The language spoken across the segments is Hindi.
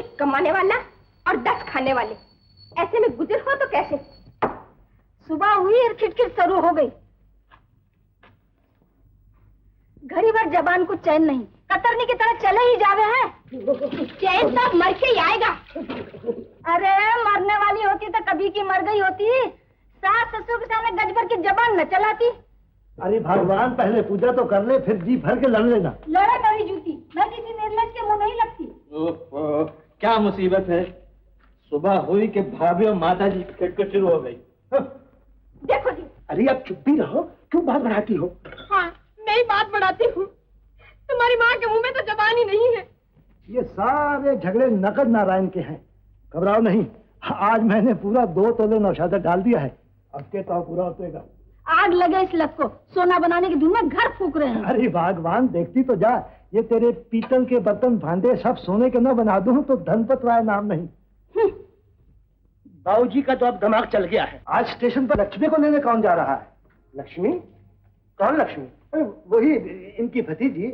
एक कमाने वाला और 10 खाने वाले, ऐसे में गुजर हो तो कैसे? सुबह हुई और खिटखिट शुरू हो गई। घड़ी भर जबान को चैन नहीं, कतरनी की तरह चले ही जावे हैं। चैन तब मर के ही आएगा। अरे मरने वाली होती तो कभी की मर गई होती। सास ससुर के सामने गज भर की जबान न चलाती। अरे भगवान, पहले पूजा तो कर ले, फिर जी भर के लड़ लेना। लड़ा कभी जूती, मैं किसी निर्लज के मुंह नहीं लगती। ओह, क्या मुसीबत है। सुबह हुई कि भाभी और माता जी की खटखट शुरू हो गई। देखो जी। अरे अब चुप भी रहो, क्यों बात बढ़ाती हो? हाँ, मैं ही बात बढ़ाती हूँ। तुम्हारी माँ के मुंह में तो जबान ही नहीं है। ये सारे झगड़े नकद नारायण के हैं। घबराओ नहीं, आज मैंने पूरा 2 तोले नौशादा डाल दिया है। अब के तो पूरा उतरेगा। आग लगे इस लत को, सोना बनाने की धुन में घर फूक रहे हैं। अरे भगवान, देखती तो जा, ये तेरे पीतल के बर्तन भांडे सब सोने के न बना दूं तो धनपत राय नाम नहीं। बाबूजी का तो अब दिमाग चल गया है। आज स्टेशन पर लक्ष्मी को लेने कौन जा रहा है? लक्ष्मी? कौन लक्ष्मी? वही इनकी भतीजी।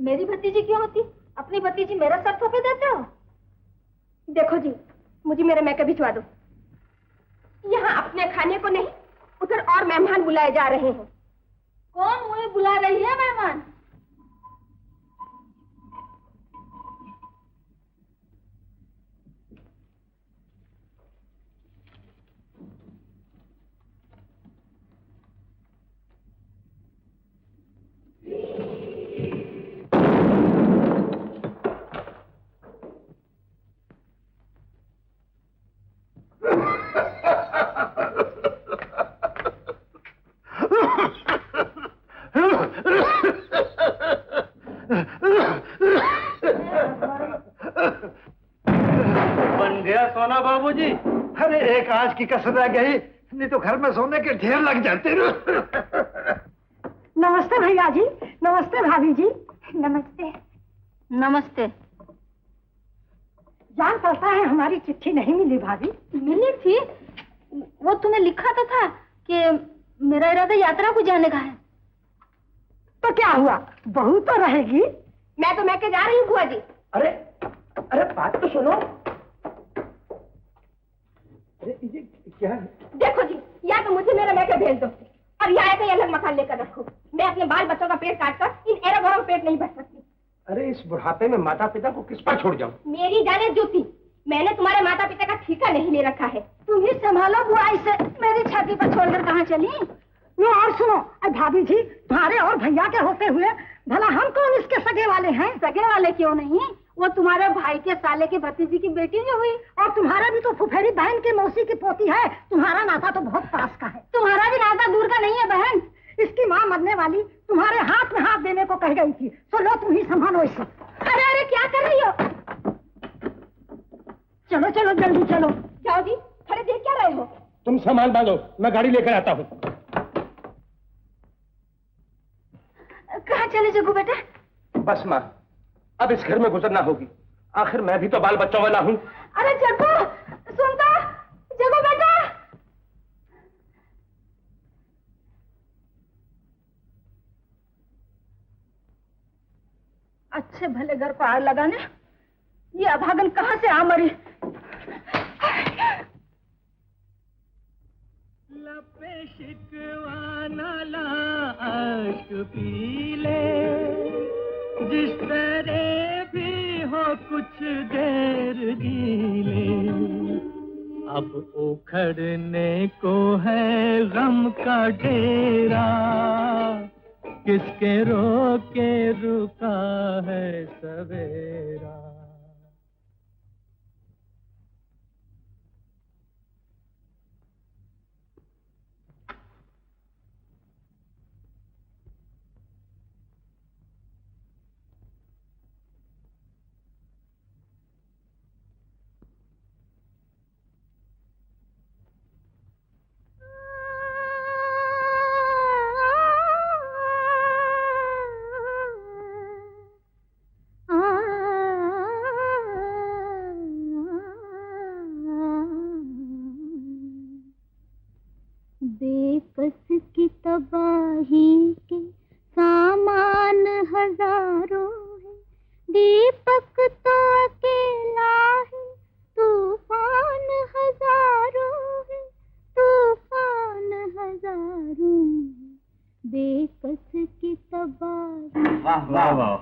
मेरी भतीजी क्यों होती? अपनी भतीजी मेरा सर थोपे देते हो? देखो जी, मुझे मेरे मैके भिजवा दो। यहाँ अपने खाने को नहीं, उधर और मेहमान बुलाए जा रहे हैं। कौन मुझे बुला रही है मेहमान? बन गया सोना बाबूजी। अरे एक आज की कसर रह गई, नहीं तो घर में सोने के ढेर लग जाते। नमस्ते भैया जी। नमस्ते भाभी जी। नमस्ते। नमस्ते। जान पड़ता है हमारी चिट्ठी नहीं मिली भाभी। मिली थी, वो तुम्हें लिखा तो था कि मेरा इरादा यात्रा को जाने का है। तो क्या हुआ, बहू तो रहेगी। मैं तो मैके जा रही हूँ बुआ जी। अरे अरे बात तो सुनो। अरे ये क्या है? देखो जी, या तो मुझे मेरा मैके भेज दो और या कहीं अलग मकान लेकर रखो। मैं अपने बाल बच्चों का पेट काटकर इन एरा भरों पेट नहीं भर सकती। अरे इस बुढ़ापे में माता पिता को किस पर छोड़ जाऊं? मेरी जाने जूती, मैंने तुम्हारे माता पिता का ठेका नहीं ले रखा है। तुम ही संभालो बुआ, इसे मेरी छाती पर छोड़कर कहाँ चली? लो और सुनो, भाभी जी तुम्हारे और भैया के होते हुए भला हम कौन इसके सगे वाले हैं? सगे वाले क्यों नहीं, वो तुम्हारे भाई के साले के भतीजी की बेटी जो हुई। और तुम्हारा भी तो फुफेरी बहन की मौसी की पोती है। तुम्हारा नाता तो बहुत पास का है। तुम्हारा भी नाता दूर का नहीं है बहन। इसकी माँ मरने वाली तुम्हारे हाथ में हाथ देने को कह गई थी। तो लो तुम ही संभालो इसे। अरे अरे क्या कर रही हो? चलो चलो जल्दी चलो। जाओ जी, खड़े देख क्या रहे हो? तुम सामान बांधो, मैं गाड़ी लेकर आता हूँ। कहाँ चले जग्गू बेटा? बस माँ, अब इस घर में गुजरना होगी। आखिर मैं भी तो बाल बच्चों वाला हूँ। अरे जग्गू, सुनता? जग्गू बेटा। अच्छे भले घर को आग लगाने ये अभागन कहाँ से आ मरी? लपे शिकवा नाला अश्क पी ले, जिस तरह भी हो कुछ देर जी ले। अब उखड़ने को है गम का डेरा, किसके रोके रुका है सवेरा। बेकस की तबाही के सामान हजारों है, दीपक तो अकेला है। वाह वाह वाह।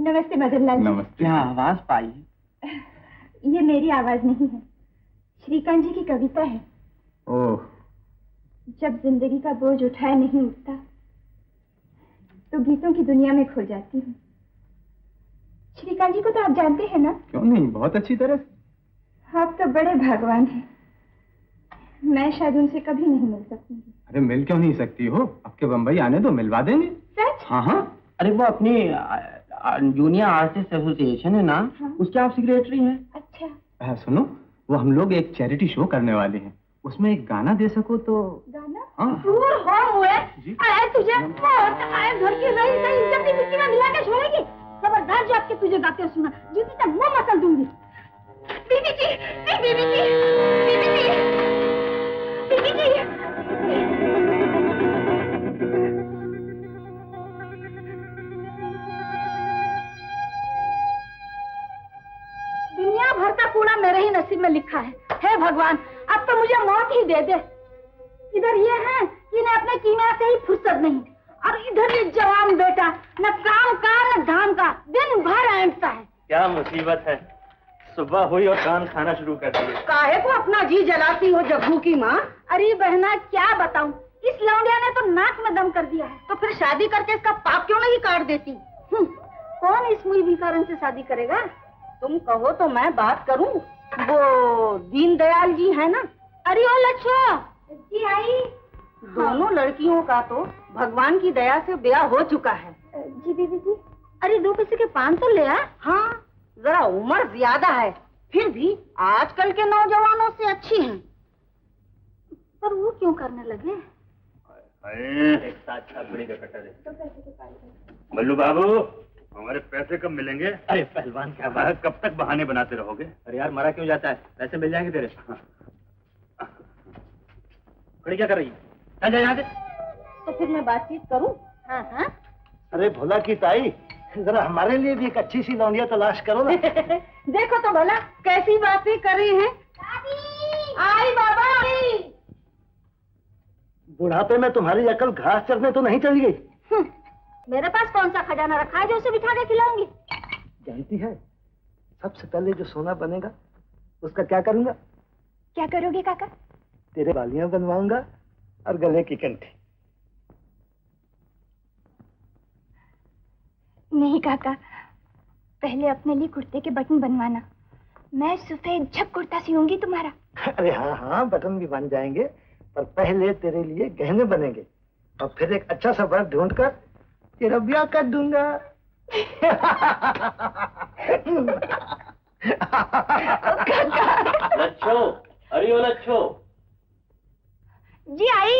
नमस्ते मदनलाल जी। नमस्ते। हाँ, आवाज पाई। ये मेरी आवाज नहीं है, श्रीकांत जी की कविता है। ओह। जब जिंदगी का बोझ उठाए नहीं उठता तो गीतों की दुनिया में खो जाती हूँ। श्रीकांत जी को तो आप जानते हैं ना? क्यों नहीं, बहुत अच्छी तरह से। आप तो बड़े भगवान हैं। मैं शायद उनसे कभी नहीं मिल सकूंगी। अरे मिल क्यों नहीं सकती हो? आपके बम्बई आने दो, मिलवा देंगे। सच? हाँ हाँ। अरे वो अपनी जूनियर आर्टिस्ट एसोसिएशन है ना, हाँ। उसके आप सेक्रेटरी हैं। अच्छा। सुनो, वो हम लोग एक चैरिटी शो करने वाले हैं, उसमें एक गाना दे सको तो। गाना? हाँ। दूर हो हुए जी। आए तुझे मौत आए घर की रही सही इज्जत की मिट्टी में मिला के छोड़ेगी। खबरदार जो आपके तुझे गाते सुना, जूती तक मुंह मसल दूंगी। बीबी जी, बीबी जी, बीबी जी, बीबी जी। दुनिया भर का कूड़ा मेरे ही नसीब में लिखा है। हे भगवान, अब तो मुझे मौत ही दे दे। इधर ये है कि इन्हें अपने कीमिया से ही फुर्सत नहीं, और इधर ये जवान बेटा न काम का न धाम का, दिन भर ऐंठता है। क्या मुसीबत है, सुबह हुई और कान खाना शुरू कर दिए। काहे को अपना जी जलाती हो जग्गू की माँ? अरे बहना क्या बताऊं, इस लौंडिया ने तो नाक में दम कर दिया है। तो फिर शादी करके इसका पाप क्यों नहीं काट देती? कौन इस मुई भिखारन से शादी करेगा? तुम कहो तो मैं बात करूं। वो दीनदयाल जी है ना? अरे ओ लच्छो जी आई। दोनों लड़कियों का तो भगवान की दया से ब्याह हो चुका है। जी बीबी जी। अरे 2 पैसे के पान तो ले आ। हाँ, जरा उम्र ज्यादा है, फिर भी आजकल के नौजवानों से अच्छी हैं। पर वो क्यों करने लगे? एक साथ छाबड़ी का कटर है। बल्लू बाबू, हमारे पैसे कब मिलेंगे? अरे पहलवान क्या बात। वह कब तक बहाने बनाते रहोगे? अरे यार मरा क्यों जाता है, पैसे मिल जाएंगे तेरे। खड़ी क्या कर रही है, चल जा यहाँ से। तो फिर मैं बातचीत करूं? हाँ हाँ। अरे भोला की ताई, जरा हमारे लिए भी एक अच्छी सी लौंडिया तलाश करो ना। देखो तो भला कैसी बातें कर रही हैं। आई बाबा आई। बुढ़ापे में तुम्हारी अकल घास चरने तो नहीं चली गई? मेरे पास कौन सा खजाना रखा है जो उसे बिठा के खिलाऊंगी? जानती है, सबसे पहले जो सोना बनेगा उसका क्या करूंगा? क्या करोगे काका? तेरे बालियां बनवाऊंगा और गले की कंठी। नहीं काका, पहले अपने लिए कुर्ते के बटन बनवाना। मैं सफेद झप कुर्ता सियूंगी तुम्हारा। अरे हाँ हाँ, बटन भी बन जाएंगे, पर पहले तेरे लिए गहने बनेंगे और फिर एक अच्छा सा वर ढूंढकर तेरा ब्याह कर दूंगा। लच्छो, अरे ओ लच्छो। जी आई।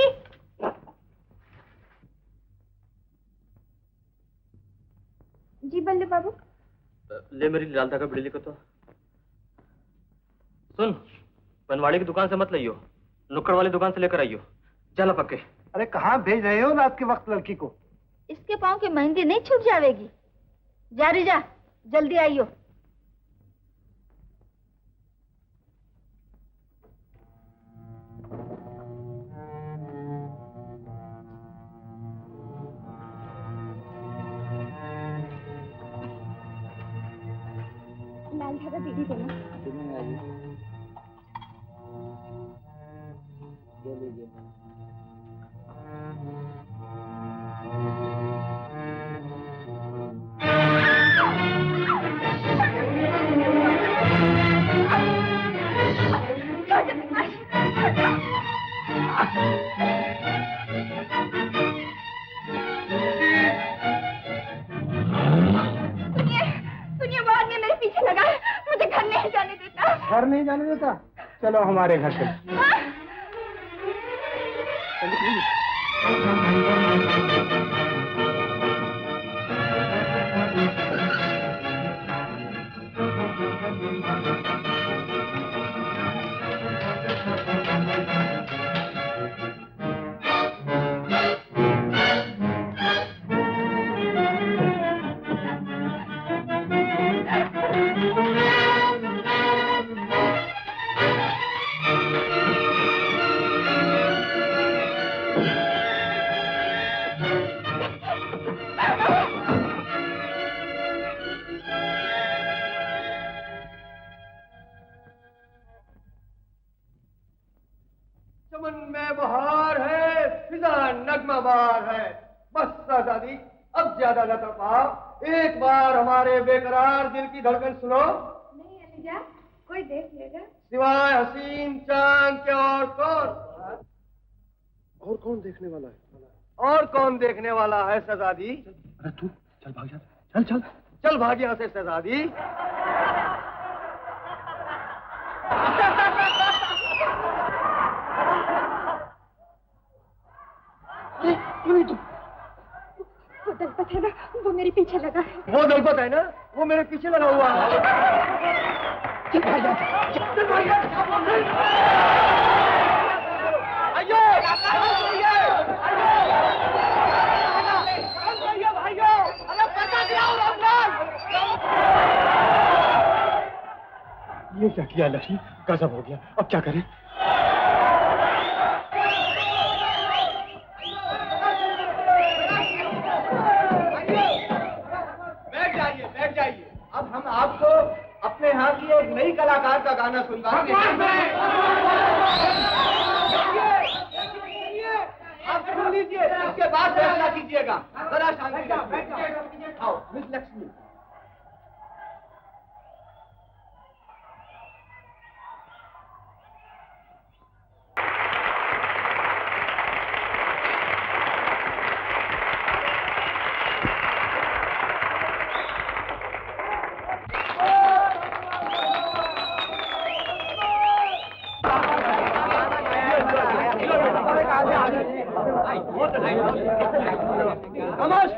जी बल्लू बाबू। ले मेरी लालता का बिजली को तो। सुन, बनवाड़ी की दुकान से मत लाइयो, नुक्कड़ वाली दुकान से लेकर आइयो। चल पक्के। अरे कहाँ भेज रहे हो रात के वक्त लड़की को? इसके पाँव की मेहंदी नहीं छूट जाएगी। जा रे जा, जल्दी आइयो। लाल धागा बीड़ी देना। सुनिए, वो आदमी मेरे पीछे लगा है, मुझे घर नहीं जाने देता। घर नहीं जाने देता? चलो हमारे घर से। कितना नगमाबार है। बस शहजादी, अब ज्यादा न तड़पाओ। एक बार हमारे बेकरार दिल की धड़कन सुनो। नहीं अलीजा, कोई देख लेगा। सिवाय हसीन चांद के और कौन देखने वाला है? और कौन देखने वाला है शहजादी? अरे तू चल भाग जा, चल चल चल भाग यहाँ से शहजादी। वो दलपत है ना, वो मेरे पीछे लगा है। वो दलपत है ना, वो मेरे पीछे लगा हुआ है। चल भाग जा, चल भाग जा। आइयो, ये क्या किया लक्ष्मी? गजब हो गया। अब क्या करें? बैठ जाइए। अब हम आपको अपने यहाँ की एक नई कलाकार का गाना सुनवाएंगे। आप सुन लीजिए, इसके बाद फैसला कीजिएगा। जरा शांति से। आओ मिस लक्ष्मी।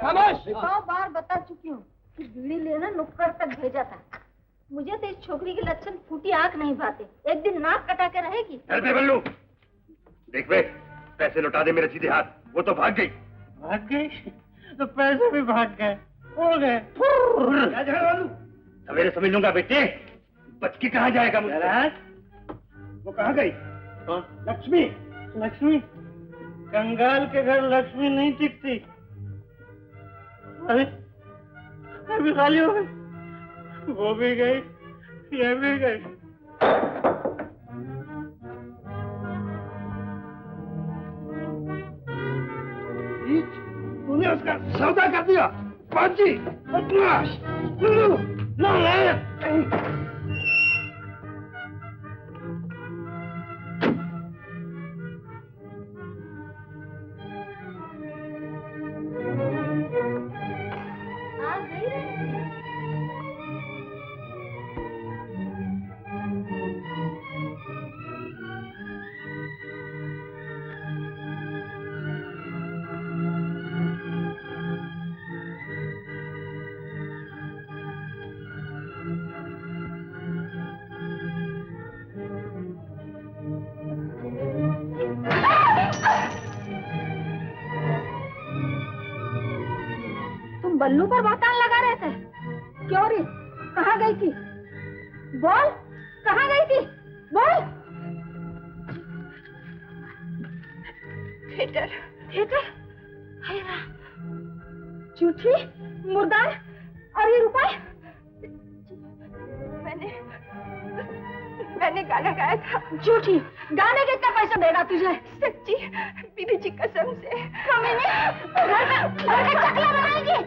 खामोश। 100 बार बता चुकी हूँ कि बीड़ी लेना नुक्कड़ तक भेजा था। मुझे तो इस छोकरी के लक्षण फूटी आंख नहीं भाते। एक दिन नाक कटा के रहेगी। चल बे बल्लू, देख बे, पैसे लौटा दे मेरे सीधे हाथ। वो तो भाग गई। भाग गई तो पैसे भी भाग गए, हो गए। क्या झगड़ा बल्लू? सवेरे समझ लूंगा बेटे। बच के कहाँ जाएगा मुझसे? वो कहाँ गई? कौन? लक्ष्मी। लक्ष्मी? कंगाल के घर लक्ष्मी नहीं टिकती। अभी खाली हो गई। वो भी गई, ये भी गई। तूने उसका सौदा कर दिया। पांची, बदमाश, लल्लू, नालायक। बल्लू पर बहकान लगा रहे थे। क्यों रे? कहाँ गई थी? बोल, कहाँ गई थी? बोल। थिएटर। थिएटर? हाय रा, झूठी, मुर्दार, और ये रुपए? मैंने गाना गाया था। झूठी, गाने के कितना पैसा देगा तुझे? सच्ची, बीबी जी कसम से। मैंने घर का चकला बनाएगी।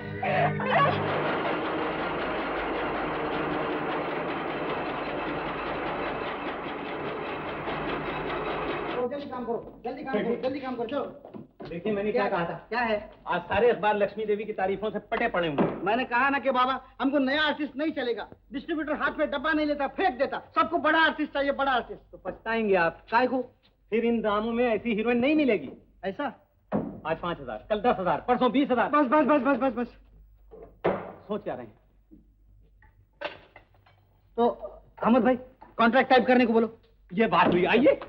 जल्दी काम करो, चलो। देखिए मैंने क्या कहा था? क्या है? आज सारे अखबार लक्ष्मी देवी की तारीफों से पटे पड़े हुए। मैंने कहा ना कि बाबा हमको नया आर्टिस्ट नहीं चलेगा। डिस्ट्रीब्यूटर हाथ में डब्बा नहीं लेता, फेंक देता। सबको बड़ा आर्टिस्ट चाहिए, बड़ा आर्टिस्ट। तो पछताएंगे आप। काय को? फिर इन दामों में ऐसी हीरोइन नहीं मिलेगी। ऐसा? आज 5,000, कल 10,000, परसों 20,000। बस बस बस बस बस बस। सोच क्या रहे हैं? तो अहमद भाई कॉन्ट्रैक्ट टाइप करने को बोलो। ये बात हुई। आइए।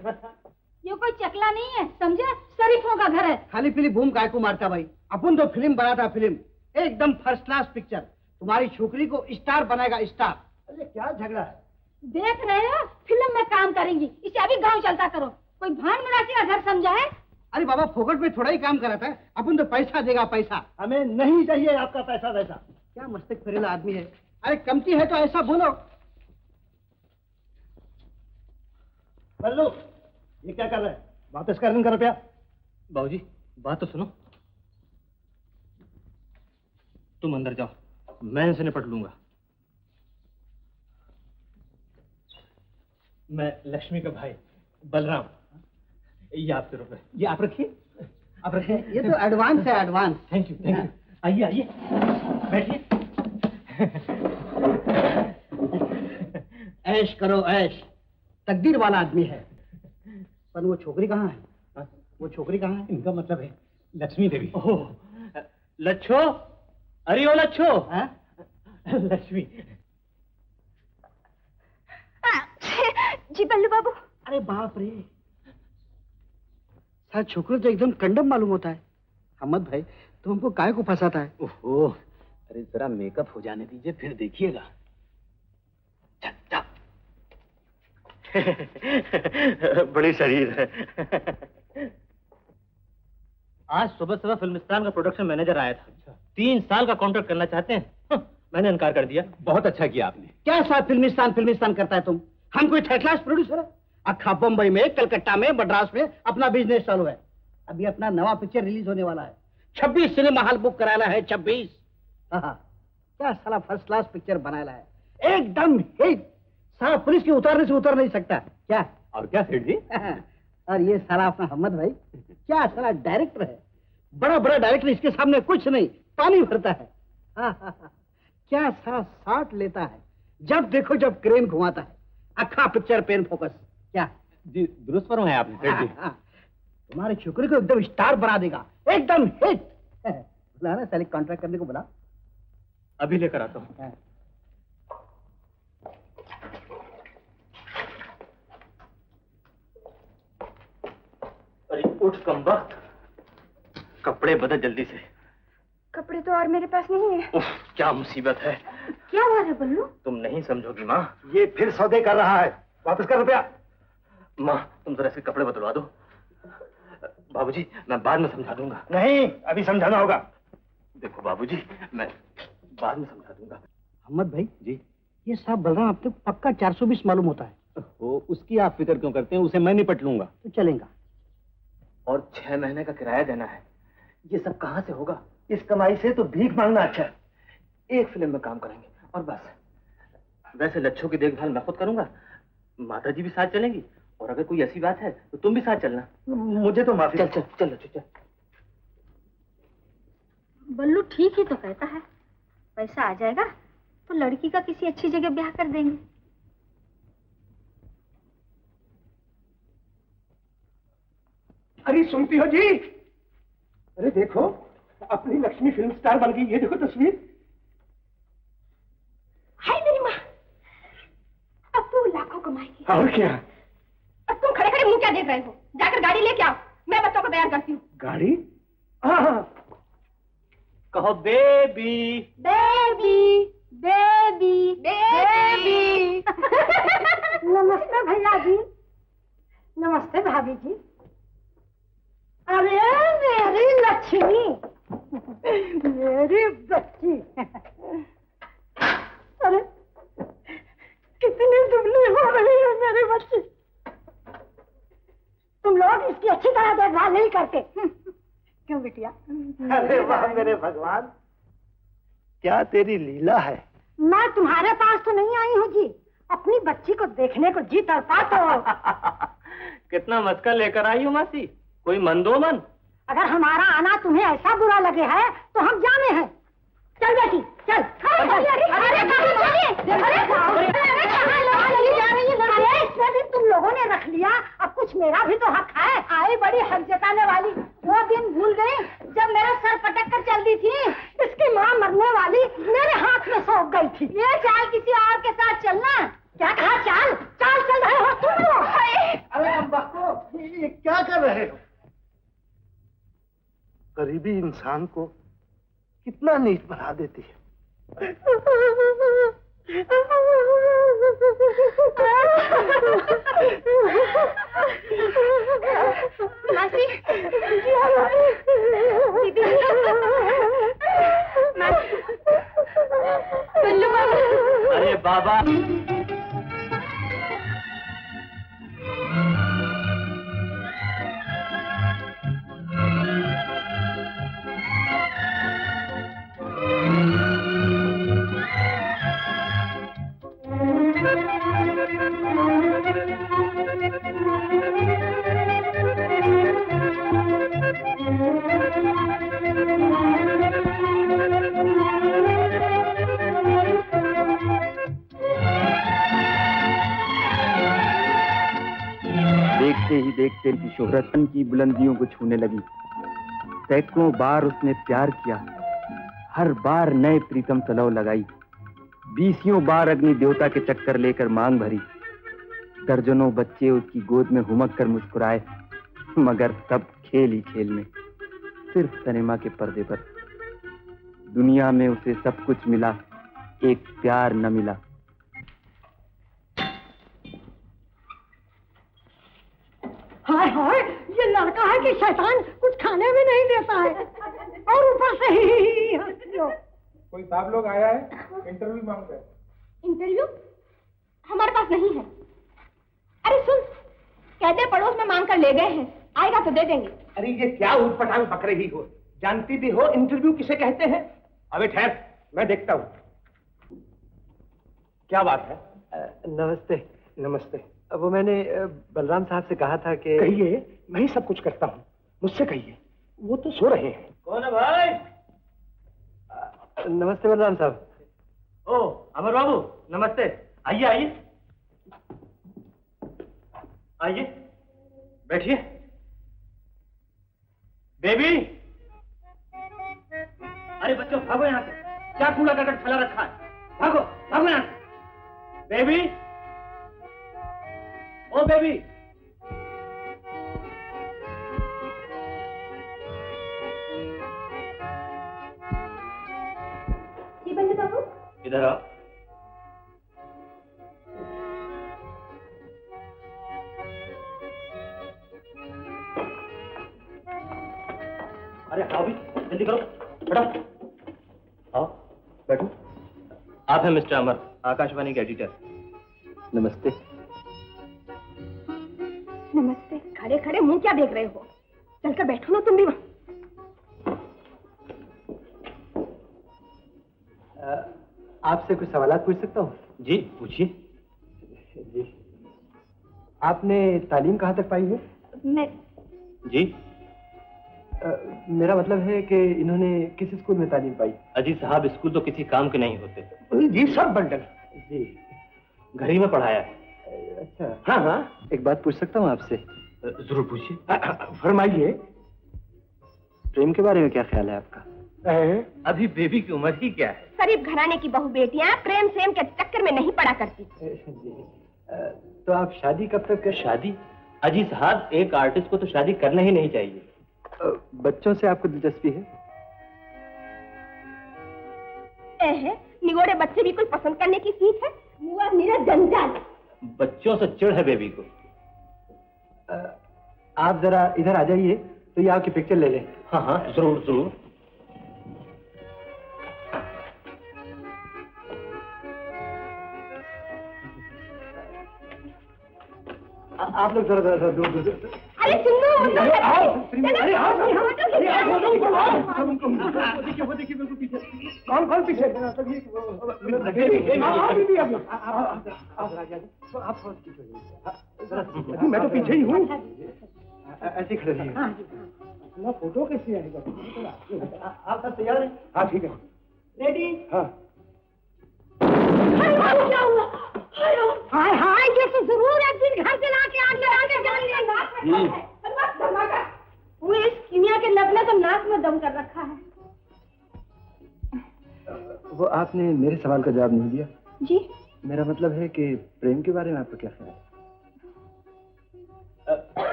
ये कोई चकला नहीं है, समझे? शरीफों का घर है। खाली पीली बूम काय को मारता भाई। अपन तो फिल्म बनाता, फिल्म एकदम फर्स्ट क्लास पिक्चर। तुम्हारी छोकरी को स्टार बनाएगा, स्टार। अरे क्या झगड़ा है? देख रहे हो, फिल्म में काम करेंगी। इसे अभी गांव चलता करो। कोई भान मिलासी का घर समझा है? अरे बाबा फोकट में थोड़ा ही काम कराता है। अपन तो पैसा देगा, पैसा। हमें नहीं चाहिए आपका पैसा वैसा। क्या मस्तक फिरेला आदमी है। अरे कमती है तो ऐसा बोलो। बल्लू, ये क्या कर रहे हैं? वापस कर इनका रुपया। बाबूजी, बात तो सुनो। तुम अंदर जाओ, मैं इनसे निपट लूंगा। मैं लक्ष्मी का भाई बलराम। ये आपके रुपए, ये आप रखिए, आप रखिए। ये तो एडवांस है, advance. Thank you, thank you. आइए आइए, बैठिए। ऐश करो ऐश, तकदीर वाला आदमी है। पर वो छोकरी कहाँ है? वो छोकरी कहाँ है? इनका मतलब है लक्ष्मी देवी। ओह, लच्छो, अरे ओ लच्छो। लक्ष्मी। जी बल्लू बाबू। अरे बाप रे, साथ छोकरी तो एकदम कंडम मालूम होता है। अहमद भाई, तुम हमको काहे को फंसाता है? ओहो, अरे जरा मेकअप हो जाने दीजिए, फिर देखिएगा। बड़ी शरीर है। आज सुबह सुबह फिल्मिस्तान का प्रोडक्शन मैनेजर आया था। 3 साल का कॉन्ट्रैक्ट करना चाहते हैं। मैंने इनकार कर दिया। बहुत अच्छा किया आपने। क्या साहब फिल्मिस्तान करता है तुम? हम कोई थर्ड क्लास प्रोड्यूसर है? अखा बम्बई में, कलकत्ता में, मद्रास में अपना बिजनेस चालू है। अभी अपना नवा पिक्चर रिलीज होने वाला है। 26 सिनेमा हॉल बुक कराना है, 26। क्या साला फर्स्ट क्लास पिक्चर बनाया है, एकदम हिट। साला पुलिस के उतारने से उतर नहीं सकता क्या? और क्या सेठ जी? और ये साला अपना अहमद भाई क्या साला डायरेक्टर है। बड़ा बड़ा डायरेक्टर इसके सामने कुछ नहीं, पानी भरता है। क्या साला शॉट लेता है, जब देखो जब क्रेन घुमाता है। अखा पिक्चर पेन फोकस। क्या जी दुरुस्त फरमाया आपने सेठ जी। तुम्हारी छोकरी को एकदम स्टार बना देगा, एकदम हिट। बुला ना साले, कॉन्ट्रैक्ट करने को बुला। अभी लेकर आता हूँ। अरे उठ कमबख्त, कपड़े बदल जल्दी से। कपड़े तो और मेरे पास नहीं है। उफ, क्या मुसीबत है। क्या हुआ है बल्लू? तुम नहीं समझोगी माँ। ये फिर सौदे कर रहा है, वापस कर रुपया। माँ तुम जरा इसके कपड़े बदलवा दो। बाबूजी मैं बाद में समझा दूंगा। नहीं, अभी समझाना होगा। देखो बाबूजी, मैं बाद में समझा दूंगा। अहमद भाई जी, ये साहब बलराम अब तक पक्का 420 मालूम होता है। वो उसकी आप फिक्र क्यों करते हैं, उसे मैं निपट लूंगा। तो चलेगा। और 6 महीने का किराया देना है, ये सब कहाँ से होगा? इस कमाई से तो भीख मांगना अच्छा है। एक फिल्म में काम करेंगे और बस। वैसे लच्छों की देखभाल मैं खुद करूंगा, माता जी भी साथ चलेंगी, और अगर कोई ऐसी बात है तो तुम भी साथ चलना। मुझे तो माफी। चल चल चल चल। बल्लू ठीक ही तो कहता है, पैसा आ जाएगा तो लड़की का किसी अच्छी जगह ब्याह कर देंगे। अरे सुनती हो जी? अरे देखो, अपनी लक्ष्मी फिल्म स्टार बन गई। ये देखो तस्वीर। हाय मेरी माँ, अब तू लाखों कमाएगी। और क्या? अब तुम खड़े खड़े मुंह क्या देख रहे हो? जाकर गाड़ी लेके आओ, मैं बच्चों को तैयार करती हूँ। गाड़ी? हाँ। कहो बेबी। Baby baby baby. नमस्ते भैया जी। नमस्ते भाभी जी। अरे मेरी लक्ष्मी, मेरी बच्ची। अरे कितनी दुबली हो रही है मेरी बच्ची। तुम लोग इसकी अच्छी तरह देखभाल नहीं करते। क्यों बिटिया? अरे वाह मेरे भगवान, क्या तेरी लीला है। मैं तुम्हारे पास तो नहीं आई हूँ जी, अपनी बच्ची को देखने को जी तड़पा तो। कितना मस्का लेकर आई हो मासी, कोई मन दो मन। अगर हमारा आना तुम्हें ऐसा बुरा लगे है तो हम जाने हैं। चल बेटी चल। अरे इसमें भी तुम लोगों ने रख लिया, अब कुछ मेरा भी तो हक है। आई बड़ी हक जताने वाली, वो दिन भूल गई जब मेरा सर पटक कर चल दी थी। इसकी माँ मरने वाली मेरे हाथ में सौंप गई थी। ये चाल किसी और के साथ चलना। क्या कहा? चाल चाल चल रहे हो तुम लोग। अरे हम बच्चों, ये क्या कर रहे हो? गरीबी इंसान को कितना नीच बना देती है। मासी, बल्लू बाबा। अरे बाबा। देखते ही देखते की शोहरत की बुलंदियों को छूने लगी। सैकड़ों बार उसने प्यार किया, हर बार नए प्रीतम तलव लगाई। 20 बार अग्नि देवता के चक्कर लेकर मांग भरी। दर्जनों बच्चे उसकी गोद में हुमक कर मुस्कुराए, मगर सब खेल ही खेल में, सिर्फ सिनेमा के पर्दे पर। दुनिया में उसे सब कुछ मिला, एक प्यार न मिला। हाय हाय, ये लड़का है कि शैतान, कुछ खाने में नहीं देता है और ऊपर से ही हंसियो। कोई साहब लोग आया है, इंटरव्यू मांग रहे हैं। इंटरव्यू हमारे पास नहीं है। अरे सुन, कहते पड़ोस में मांग कर ले गए हैं, आएगा तो दे देंगे। अरे ये क्या ऊटपटांग बक रही हो? जानती भी हो इंटरव्यू किसे कहते हैं? अबे ठहर, मैं देखता हूँ। क्या बात है? नमस्ते। नमस्ते। वो मैंने बलराम साहब से कहा था कि कहिए, मैं ही सब कुछ करता हूँ, मुझसे कहिए। वो तो सो रहे हैं। कौन है भाई? नमस्ते बलराम साहब। ओ अमर बाबू, नमस्ते। आइए आइए आइए, बैठिए। बेबी, अरे बच्चों भागो यहाँ से, क्या कूड़ा करकट फैला रखा है? भागो भागो यहाँ से। बेबी, ओ बेबी। जी बंदे बाबू, इधर आओ। अरे आओ भी, जल्दी करो, बैठो। आओ बैठो। आप हैं मिस्टर अमर, आकाशवाणी के एडिटर। नमस्ते। नमस्ते। खड़े खड़े मुंह क्या देख रहे हो? चलकर बैठो ना तुम भी वहाँ। आपसे कुछ सवालात पूछ सकता हूँ? जी पूछिए। जी, आपने तालीम कहाँ तक पाई है? मैं जी मेरा मतलब है कि इन्होंने किस स्कूल में तालीम पाई? अजी साहब, स्कूल तो किसी काम के नहीं होते। जी सब बंडल जी, घर ही में पढ़ाया है। अच्छा। हाँ हाँ, एक बात पूछ सकता हूँ आपसे? जरूर पूछिए। फरमाइए। प्रेम के बारे में क्या ख्याल है आपका? अभी बेबी की उम्र ही क्या है? गरीब घराने की बहू बेटियां प्रेम सेम के चक्कर में नहीं पड़ा करती। तो आप शादी कब तक कर? शादी? अजी साहब, एक आर्टिस्ट को तो शादी करना ही नहीं चाहिए। बच्चों से आपको दिलचस्पी है? निगोड़े बच्चे भी कोई पसंद करने की चीज है? मुआ मेरा जंजाल। बच्चों से चिढ़ है बेबी को। आप जरा इधर आ जाइए तो ये आपकी पिक्चर ले लें। हाँ हाँ जरूर जरूर। आप लोग जरा जरा दूर दूर। अरे सुनो, अरे आओ, अरे आओ, वो देखिए बिल्कुल पीछे। कौन कौन पीछे? मैं तो पीछे ही हूँ। ऐसे खड़े रहिए। अपना फोटो कैसे आएगा? आप सब तैयार हैं? हाँ ठीक है। रेडी? हाँ। क्या हुआ? हाय हाय, ये तो जरूर एक दिन घर से लाके आग लगा के जान लेगा। वो इस कीमिया के लब ने तो नाक में दम कर रखा है। वो आपने मेरे सवाल का जवाब नहीं दिया। जी मेरा मतलब है कि प्रेम के बारे में आपका क्या ख्याल है?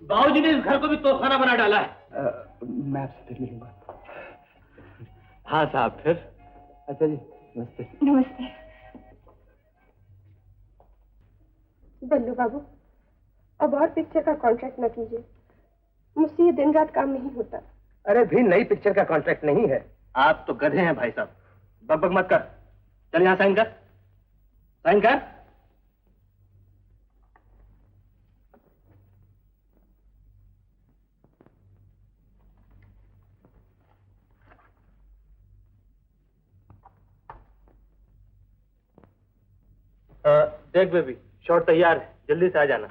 बाबूजी ने इस घर को भी तोहखाना बना डाला है। मैं आपसे फिर मिलूंगा। हाँ साहब, फिर? अच्छा जी, नमस्ते। नमस्ते। बल्लू बाबू, अब और पिक्चर का कॉन्ट्रैक्ट न कीजिए, मुझसे ये दिन रात काम नहीं होता। अरे भी नई पिक्चर का कॉन्ट्रैक्ट नहीं है। आप तो गधे हैं भाई साहब, बकबक मत कर। चल यहाँ साइन कर, साइन कर। देख बेबी, शॉट तैयार है, जल्दी से आ जाना।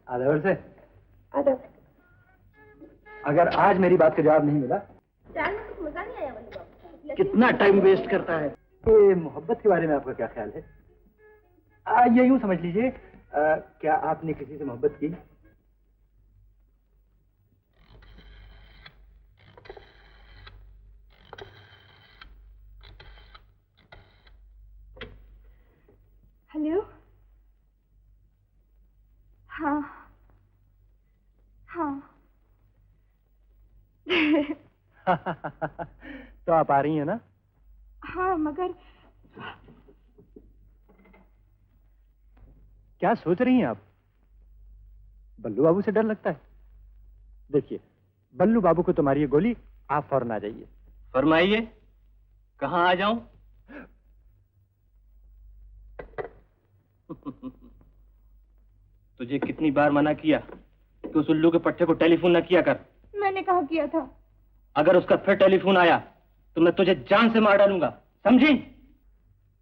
आदर से आदब। अगर आज मेरी बात का जवाब नहीं मिला, चाल में कुछ मजा नहीं आया बल्लू बाबू। कितना टाइम वेस्ट करता है। ये मोहब्बत के बारे में आपका क्या ख्याल है? ये यूं समझ लीजिए, क्या आपने किसी से मोहब्बत की? हेलो। हाँ हाँ। तो आप आ रही हैं ना? हाँ, मगर क्या सोच रही हैं आप? बल्लू बाबू से डर लगता है? देखिए, बल्लू बाबू को तुम्हारी ये गोली, आप फौरन आ जाइए। फरमाइए, कहाँ आ जाऊं? तुझे कितनी बार मना किया कि उस उल्लू के पट्टे को टेलीफोन न किया कर। मैंने कहा किया था। अगर उसका फिर टेलीफोन आया तो मैं तुझे जान से मार डालूंगा, समझी?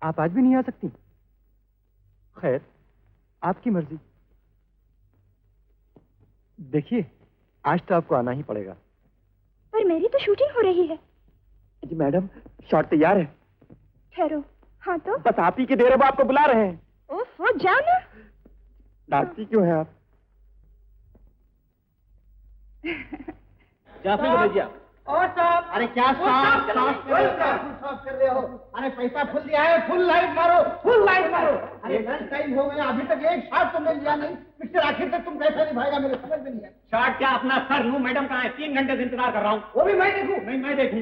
आप आज भी नहीं आ सकती? खैर, आपकी मर्जी। देखिए, आज तो आपको आना ही पड़ेगा। पर मेरी तो शूटिंग हो रही है। जी मैडम, शॉट तैयार है। ठहरो। हाँ तो? बस आप ही की देर है, वो आपको बुला रहे हैं। ओह, जाओ ना। डांटती क्यों है आप? जाफरी को भेजिए। और साहब, अरे क्या साहब कर रहे हो? अरे पैसा फुल दिया है, फुल लाइट मारो, फुल लाइट मारो। अरे लंच टाइम हो गया, अभी तक एक शॉट तुमने लिया नहीं। पिक्चर आखिर तक तुम कैसे निभाएगा, मेरे समझ में नहीं है। शॉट क्या अपना सर लूं? मैडम कहाँ है? 3 घंटे से इंतजार कर रहा हूँ। वो भी मैं देखूं? नहीं, मैं देखूं।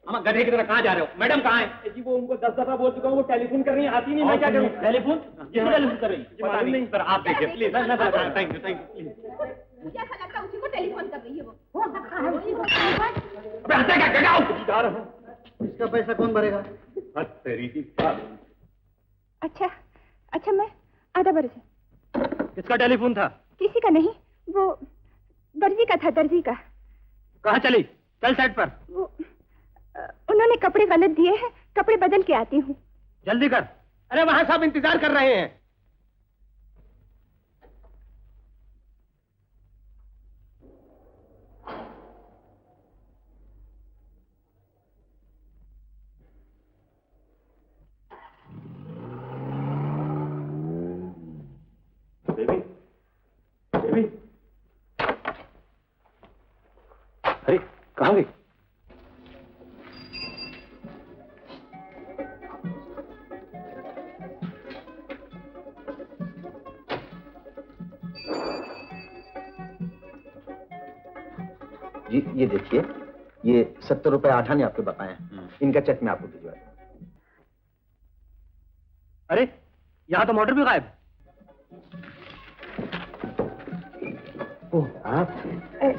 हम गधे की तरह कहाँ जा रहे हो? मैडम कहाँ है? जी वो उनको 10 दफा बोल चुका हूँ, वो टेलीफोन कर रही है, आती नहीं। मैं क्या करूँ? टेलीफोन टेलीफोन कर रही है। पता नहीं सर, आप देखिए प्लीज। Thank you please. मुझे ऐसा लगता है उसी को टेलीफोन कर रही है वो। हो सकता है उसी को। अबे हंसे क्या कर रहा हूँ? इसका पैसा कौन भरेगा? तेरी की। अच्छा, मैं आधा बरस। किसका टेलीफोन था? किसी का नहीं, वो दर्जी का था, दर्जी का। कहाँ चली? चल साइड पर। वो उन्होंने कपड़े गलत दिए हैं, कपड़े बदल के आती हूँ। जल्दी कर। अरे वहां सब इंतजार कर रहे हैं। बेबी, बेबी, अरे कहाँ गई? जी ये देखिए, ये 70 रुपए आठा ने आपके बताए हैं। इनका चेक मैं आपको भिजवा दूं। अरे यहाँ तो मोटर भी गायब। ओह, आप?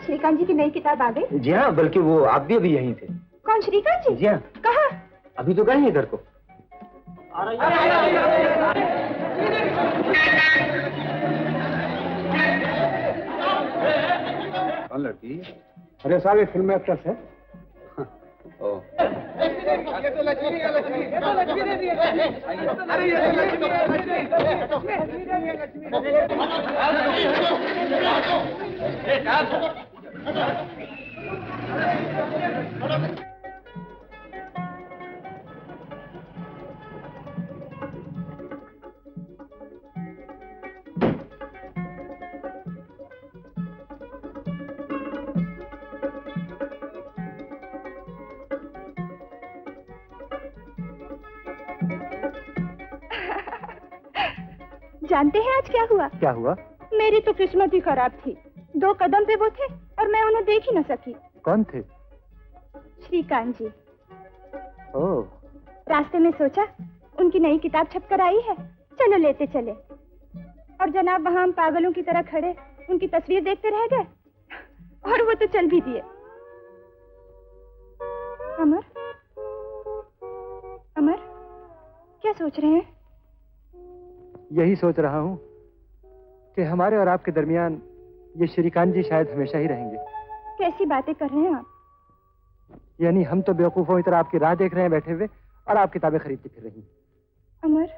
श्रीकांत जी की नई किताब आ गई? जी हाँ, बल्कि वो आप भी अभी यहीं थे। कौन, श्रीकांत जी? जी हाँ। कहाँ? अभी तो गए हैं इधर को। कौन लड़की? अरे साहब, ये फिल्म एक्ट्रेस है। जानते हैं आज क्या हुआ? क्या हुआ? मेरी तो किस्मत ही खराब थी। 2 कदम पे वो थे और मैं उन्हें देख ही न सकी। कौन थे? श्रीकांत जी। ओह। रास्ते में सोचा उनकी नई किताब छपकर आई है, चलो लेते चले। और जनाब वहां हम पागलों की तरह खड़े उनकी तस्वीर देखते रह गए और वो तो चल भी दिए। अमर, अमर, क्या सोच रहे हैं? यही सोच रहा हूँ कि हमारे और आपके दरमियान ये श्रीकांत जी शायद हमेशा ही रहेंगे। कैसी बातें कर रहे हैं आप? यानी हम तो बेवकूफों की तरह आपकी राह देख रहे हैं बैठे हुए, और आप किताबें खरीदती फिर रही। अमर,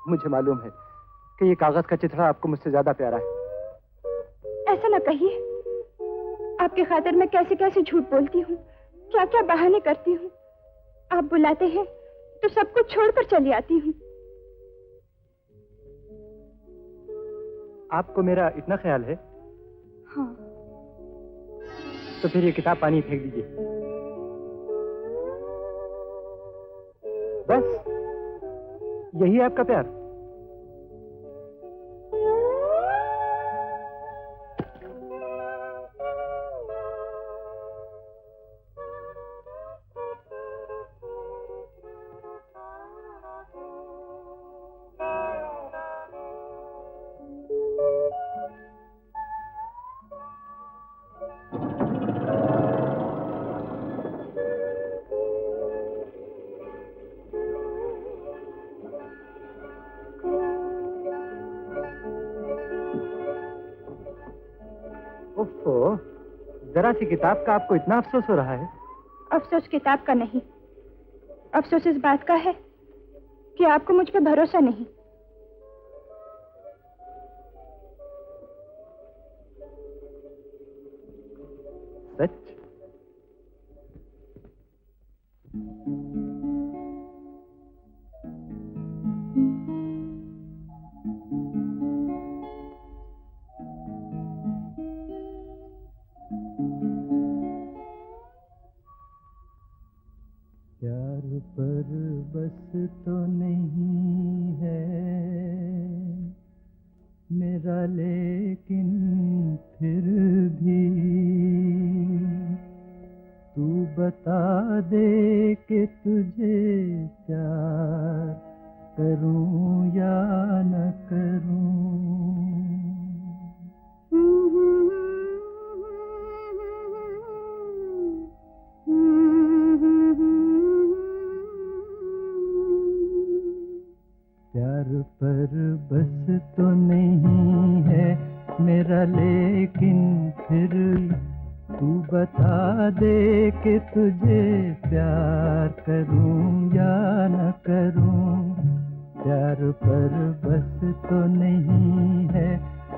मुझे मालूम है कि ये कागज का चिथड़ा आपको मुझसे ज्यादा प्यारा है। ऐसा ना कहिए। आपके खातिर मैं कैसे कैसे झूठ बोलती हूँ, क्या क्या बहाने करती हूँ। आप बुलाते हैं तो सब कुछ छोड़कर चली आती हूँ। आपको मेरा इतना ख्याल है? हाँ। तो फिर ये किताब पानी फेंक दीजिए। बस यही है आपका प्यार? जरा सी किताब का आपको इतना अफसोस हो रहा है? अफसोस किताब का नहीं, अफसोस इस बात का है कि आपको मुझ पे भरोसा नहीं। सच? प्यार पर बस तो नहीं है मेरा, लेकिन फिर भी तू बता दे कि तुझे प्यार करूं या न करूं। प्यार पर बस तो नहीं है मेरा, लेकिन फिर तू बता दे कि तुझे प्यार करूं या न करूं। प्यार पर बस तो नहीं है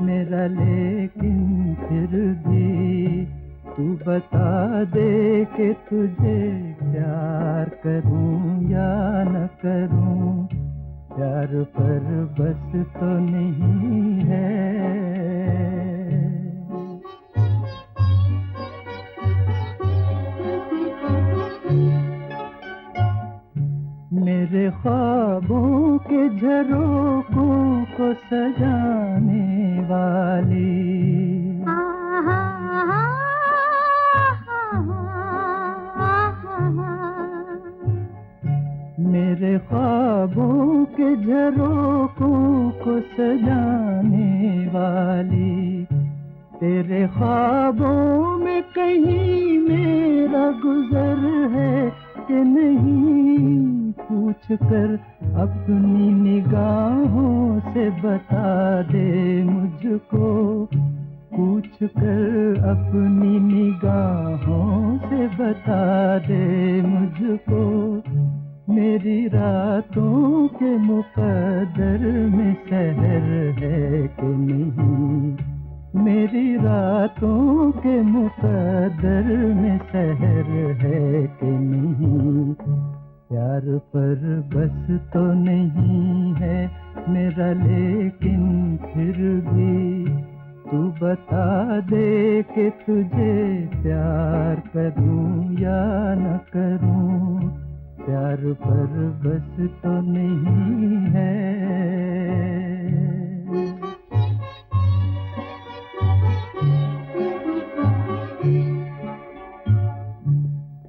मेरा, लेकिन फिर भी तू बता दे कि तुझे प्यार करूं या न करूं। प्यार पर बस तो नहीं है। मेरे ख्वाबों के झरोखों को सजाने वाली, मेरे ख्वाबों के झरोखों को सजाने वाली, तेरे ख्वाबों में कहीं मेरा गुजर है कि नहीं, पूछ कर अपनी निगाहों से बता दे मुझको, पूछ कर अपनी निगाहों से बता दे मुझको। मेरी रातों के मुकद्दर में सहर है कि नहीं, मेरी रातों के मुकद्दर में सहर है कि नहीं। प्यार पर बस तो नहीं है मेरा, लेकिन फिर भी तू बता दे कि तुझे प्यार करूं या न करूं। प्यार पर बस तो नहीं है।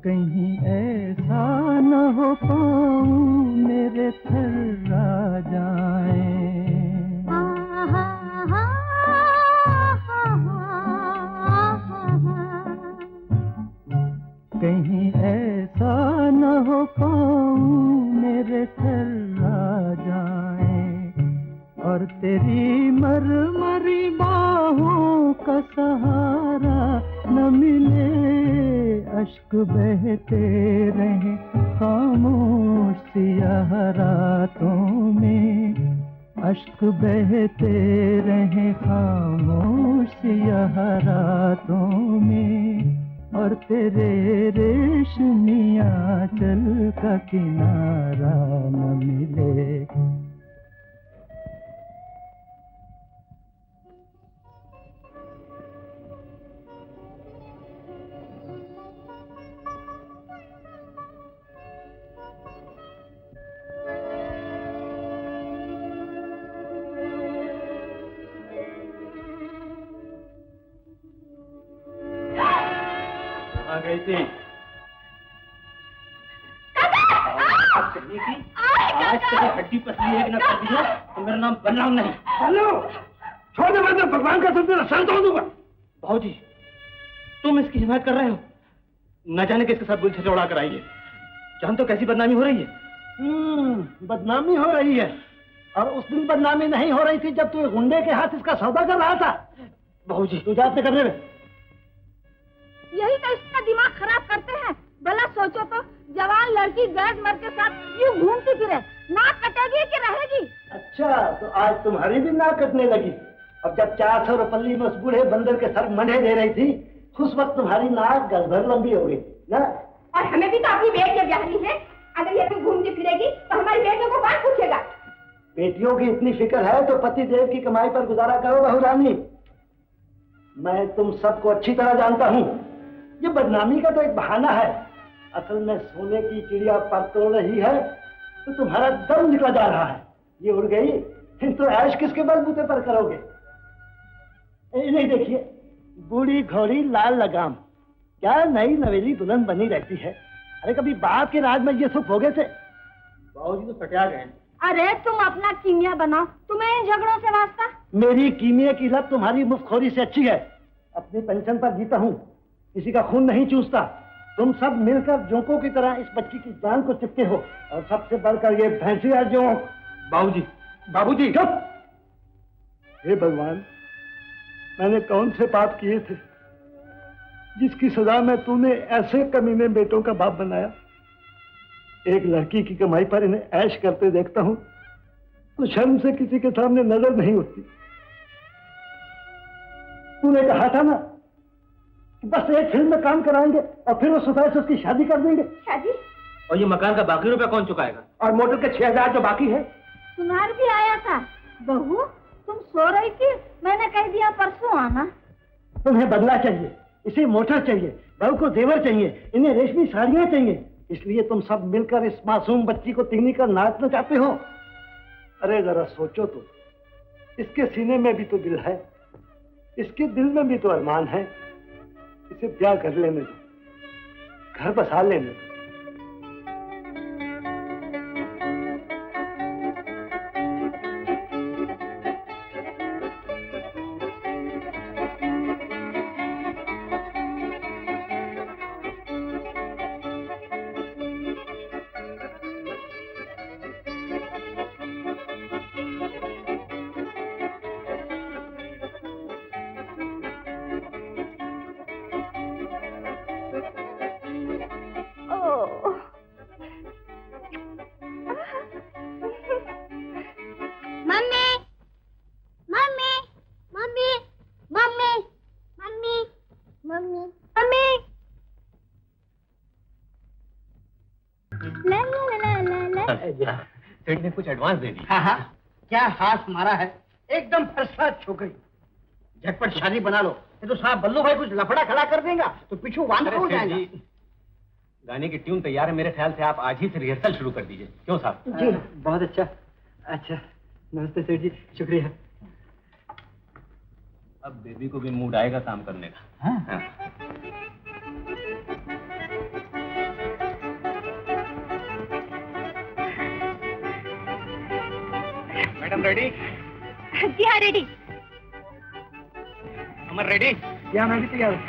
कहीं ऐसा न हो पाऊं मेरे थर्रा जाए, कहीं ऐसा न हो पाऊं मेरे थर्रा और तेरी मरमरी बाहों का सहारा न मिले, अश्क बहते रहे खामोश सियाह रातों में, अश्क बहते रहे खामोश सियाह रातों में, और तेरे रेशमिया चल का किनारा न मिले। गई थी आज तेरी हड्डी पसली है कि ना कर दिया तो मेरा नाम बलराम नहीं। हेलो, छोड़ दे, मैं भगवान का तुम सर तोड़ दूंगा। भाऊजी, तुम इसकी हिमायत कर रहे हो? न जाने किसके साथ गुल छचौड़ा कर आई है। जान तो कैसी बदनामी हो रही है। बदनामी हो रही है, और उस दिन बदनामी नहीं हो रही थी जब तू गुंडे के हाथ इसका सौदा कर रहा था। भाऊजी, तू जाते करने में यही तो इसका दिमाग खराब करते हैं। भला सोचो तो, जवान लड़की गैस मर्द के साथ यूं घूमती फिरे, नाक कटेगी कि रहेगी? अच्छा, तो आज तुम्हारी भी नाक कटने लगी। अब जब 400 रुपये में उस बूढ़े बंदर के सर मंडे दे रही थी, उस वक्त तुम्हारी नाक गलभर लंबी हो गई ना। और हमें भी तो अपनी बेटियां ब्याहनी है। अगर ये भी घूमती फिरेगी तो हमारी बेटियों को कौन पूछेगा? बेटियों की इतनी फिक्र है तो पति देव की कमाई पर गुजारा करो बहू रानी। मैं तुम सबको अच्छी तरह जानता हूँ, ये बदनामी का तो एक बहाना है। असल में सोने की चिड़िया पर तोड़ रही है तो तुम्हारा दम निकला जा रहा है। ये उड़ गई तो ऐश किसके बलबूते पर करोगे? नहीं, देखिए, बूढ़ी घोड़ी लाल लगाम, क्या नई नवेली दुल्हन बनी रहती है। अरे कभी बाप के राज में ये सुख हो गए थे? बाबूजी तो सटिया गए। अरे तुम अपना कीमिया बनाओ, तुम्हें इन झगड़ों से वास्ता? मेरी कीमिया की लत तुम्हारी मुफ्तखोरी से अच्छी है। अपनी पेंशन पर जीता हूँ, किसी का खून नहीं चूसता। तुम सब मिलकर जोंकों की तरह इस बच्ची की जान को चिपके हो, और सबसे बढ़कर ये भैंसिया जोंक। बाबूजी, बाबूजी, चुप! हे भगवान, मैंने कौन से पाप किए थे जिसकी सजा में तूने ऐसे कमीने बेटों का बाप बनाया? एक लड़की की कमाई पर इन्हें ऐश करते देखता हूं तो शर्म से किसी के सामने नजर नहीं उठती। तूने कहा था ना कि बस एक फिल्म में काम कराएंगे और फिर वो सुबह से उसकी शादी कर देंगे। शादी? और ये मकान का बाकी रुपया कौन चुकाएगा? और मोटर के 6000 जो बाकी है। सुनार भी आया था। बहू, तुम सो रही थी, मैंने कह दिया परसों आना। तुम्हें बदला चाहिए, इसे मोटर चाहिए, बहू को जेवर चाहिए, इन्हें रेशमी साड़ियां चाहिए। इसलिए तुम सब मिलकर इस मासूम बच्ची को तिगनी कर नाचना चाहते हो। अरे जरा सोचो तो, इसके सीने में भी तो दिल है, इसके दिल में भी तो अरमान है। इसे ब्याह कर लेने दो, घर बसा लेने दो। सेठ ने कुछ एडवांस दे दी। हाँ हाँ, क्या हाथ मारा है, एकदम फर्स्ट क्लास छोकरी। झटपट शादी बना लो, ये तो साहब बल्लू भाई कुछ लफड़ा खड़ा कर देगा तो पीछू वांदा हो जाएगा। गाने की ट्यून तैयार है, मेरे ख्याल से आप आज ही से रिहर्सल शुरू कर दीजिए। क्यों साहब? जी बहुत अच्छा। अच्छा, नमस्ते सेठ जी, शुक्रिया। अब बेबी को भी मूड आएगा काम करने का। हाँ। Madam ready? जी हाँ, रेडी। अमर रेडी? क्या मैं भी तैयार हूँ।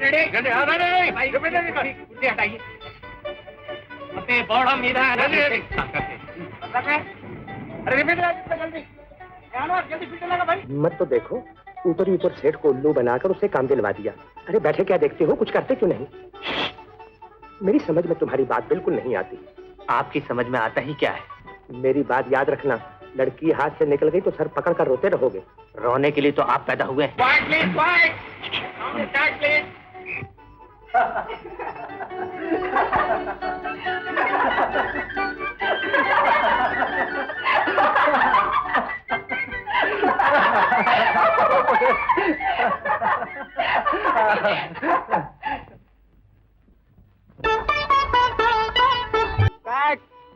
रेडी? जल्दी हाँ रेडी। भाई कुर्सी हटाइए। अपने बड़ा मीरा अरे जल्दी जल्दी फिल्टर लगा भाई। हिम्मत तो देखो, ऊपर ही ऊपर सेठ को उल्लू बनाकर उससे काम दिलवा दिया। अरे बैठे क्या देखते हो, कुछ करते क्यों नहीं? मेरी समझ में तुम्हारी बात बिल्कुल नहीं आती। आपकी समझ में आता ही क्या है? मेरी बात याद रखना, लड़की हाथ से निकल गई तो सर पकड़ कर रोते रहोगे। रोने के लिए तो आप पैदा हुए हैं।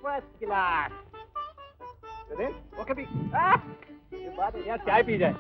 First class. ओके भी ये बात है यार, चाय पी जाए।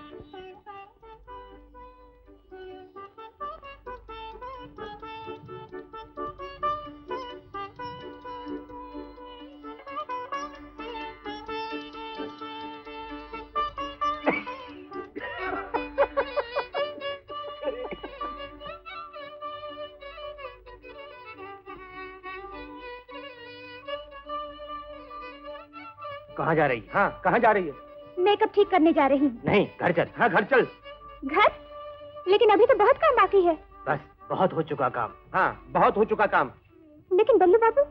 कहाँ जा रही? हाँ, कहाँ जा रही है? मेकअप ठीक करने जा रही हूँ। नहीं, घर चल। हाँ, घर चल। घर? लेकिन अभी तो बहुत काम बाकी है। बस, बहुत हो चुका काम। हाँ, बहुत हो चुका काम। लेकिन बल्लू बाबू,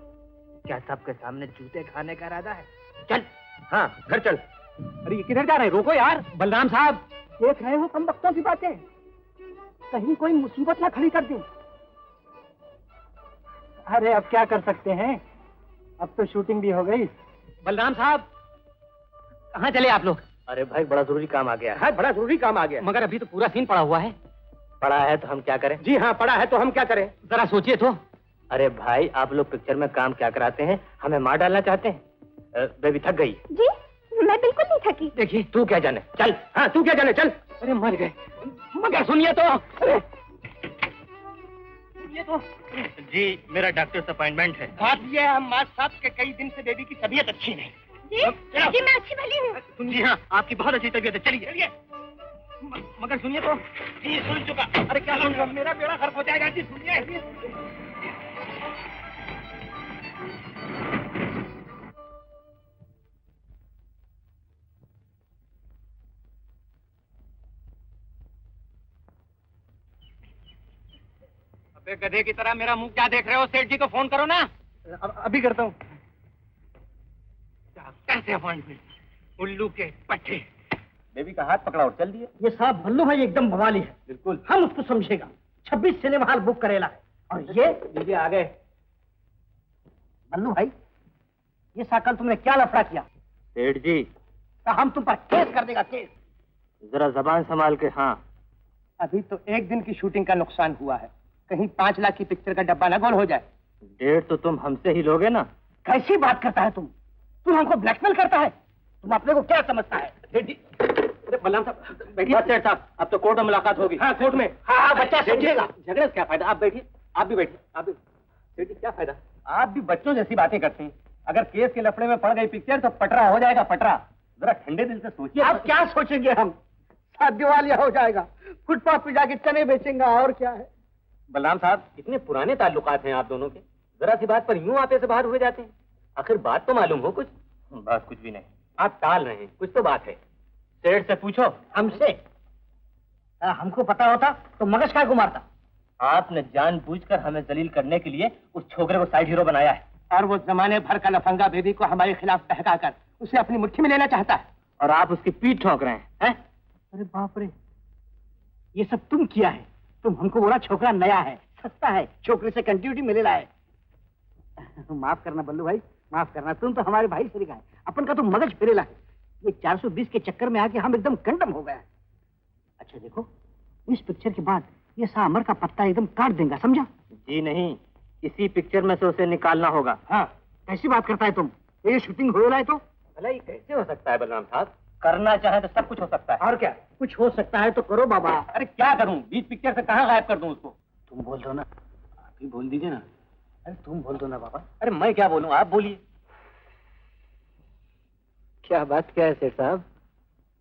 क्या सबके सामने जूते खाने का इरादा है? चल। हाँ, घर चल। अरे ये किधर जा रहे हैं? रोको यार। बलराम साहब, देख रहे हो कम वक्तों की बातें, कहीं कोई मुसीबत ना खड़ी कर दे। अरे अब क्या कर सकते हैं, अब तो शूटिंग भी हो गई। बलराम साहब, कहाँ चले आप लोग? अरे भाई, बड़ा जरूरी काम आ गया। हाँ, बड़ा जरूरी काम आ गया। मगर अभी तो पूरा सीन पड़ा हुआ है। पड़ा है तो हम क्या करें? जी हाँ, पड़ा है तो हम क्या करें? जरा सोचिए तो। अरे भाई, आप लोग पिक्चर में काम क्या कराते हैं, हमें मार डालना चाहते हैं? बेबी थक गई? जी मैं बिल्कुल नहीं थकी। देखिए, तू क्या जाने, चल। हाँ, तू क्या जाने, चल। अरे मर गए। मगर सुनिए तो। अरे सुनिए तो। जी, मेरा डॉक्टर से अपॉइंटमेंट है। बात ये है, हमारे साहब के कई दिन से बेबी की तबीयत अच्छी नहीं। जी मैं अच्छी भली हूँ। जी हाँ, आपकी बहुत अच्छी तबीयत है, चलिए चलिए। मगर सुनिए तो। जी सुन चुका। अरे क्या सुन, मेरा बेड़ा गर्क हो जाएगा। जी सुनिए। अबे गधे की तरह मेरा मुंह क्या देख रहे हो? सेठ जी को फोन करो ना। अभी करता हूँ। कैसे अपॉइंटमेंट? उल्लू के पट्टे। बेबी का हाथ पकड़ा और चल दिए। ये साहब बल्लू भाई एकदम बवाली है। बिल्कुल। हम उसको समझेगा। 26 सिनेमा हॉल बुक करेला है। और ये दीदी आ गए। बल्लू भाई, ये साकल तुमने क्या लफड़ा किया? सेठ जी, तो हम तुम पर केस कर देगा, केस। जरा जबान संभाल के। हाँ, अभी तो एक दिन की शूटिंग का नुकसान हुआ है, कहीं 5 लाख की पिक्चर का डब्बा ना गोल हो जाए। डेढ़ तो तुम हमसे ही लोगे ना? कैसी बात करता है तुम? तू हमको ब्लैकमेल करता है? तुम अपने को क्या समझता है? सेठ जी, अरे बलराम साहब बैठिए। बस सेठ साहब, अब तो कोर्ट में मुलाकात होगी। हाँ, कोर्ट में। हाँ, बच्चा समझेगा। झगड़े से क्या फायदा? आप बैठिए, आप भी बैठिए। आप भी। सेठ जी क्या फायदा? आप भी बच्चों जैसी बातें करते हैं। अगर केस के लफड़े में पड़ गई पिक्चर तो पटरा हो जाएगा, पटरा। जरा ठंडे दिल से सोचिए। अब क्या सोचेंगे हम? साथ दिवालिया हो जाएगा, फुटपाथ पे जाके चने बेचेंगे, और क्या है? बलराम साहब, इतने पुराने ताल्लुकात हैं आप दोनों के, जरा सी बात पर यूं आपे से बाहर हुए जाते हैं। आखिर बात तो मालूम हो कुछ? बात कुछ भी नहीं। आप टाल रहे हैं, कुछ तो बात है। सेठ से पूछो। हमसे? हमको पता होता तो मगज काय को मारता। आपने जानबूझकर हमें जलील करने के लिए उस छोकरे को साइड हीरो बनाया है। और वो जमाने भर का लफंगा बेबी को हमारे खिलाफ बहकाकर उसे अपनी मुट्ठी में लेना चाहता है। और आप उसकी पीठ ठोक रहे हैं। अरे बाप रे, ये सब तुम किया है। तुम हमको बोला छोकरा नया है, सस्ता है, छोकरे से कंटिन्यूटी मिलेला है। माफ करना बल्लू भाई, माफ करना। तुम तो हमारे भाई से है, अपन का तो मगज फिरेला है। ये 420 के चक्कर में आके हम एकदम कंडम हो गए। अच्छा देखो, इस पिक्चर के बाद ये सामर का पत्ता एकदम काट देगा, समझा? जी नहीं, इसी पिक्चर में से उसे निकालना होगा। हाँ, कैसी बात करता है तुम? ये शूटिंग हो रहा है तो? भला ये कैसे हो सकता है बलराम साहब? करना चाहे तो सब कुछ हो सकता है। और क्या? कुछ हो सकता है तो करो बाबा। अरे क्या करूं? बीच पिक्चर से कहाँ गायब कर दूं उसको? तुम बोल दो ना। आप ही बोल दीजिए ना। अरे तुम बोल दो ना बाबा। अरे मैं क्या बोलूं, आप बोलिए। क्या बात क्या है सेठ साहब?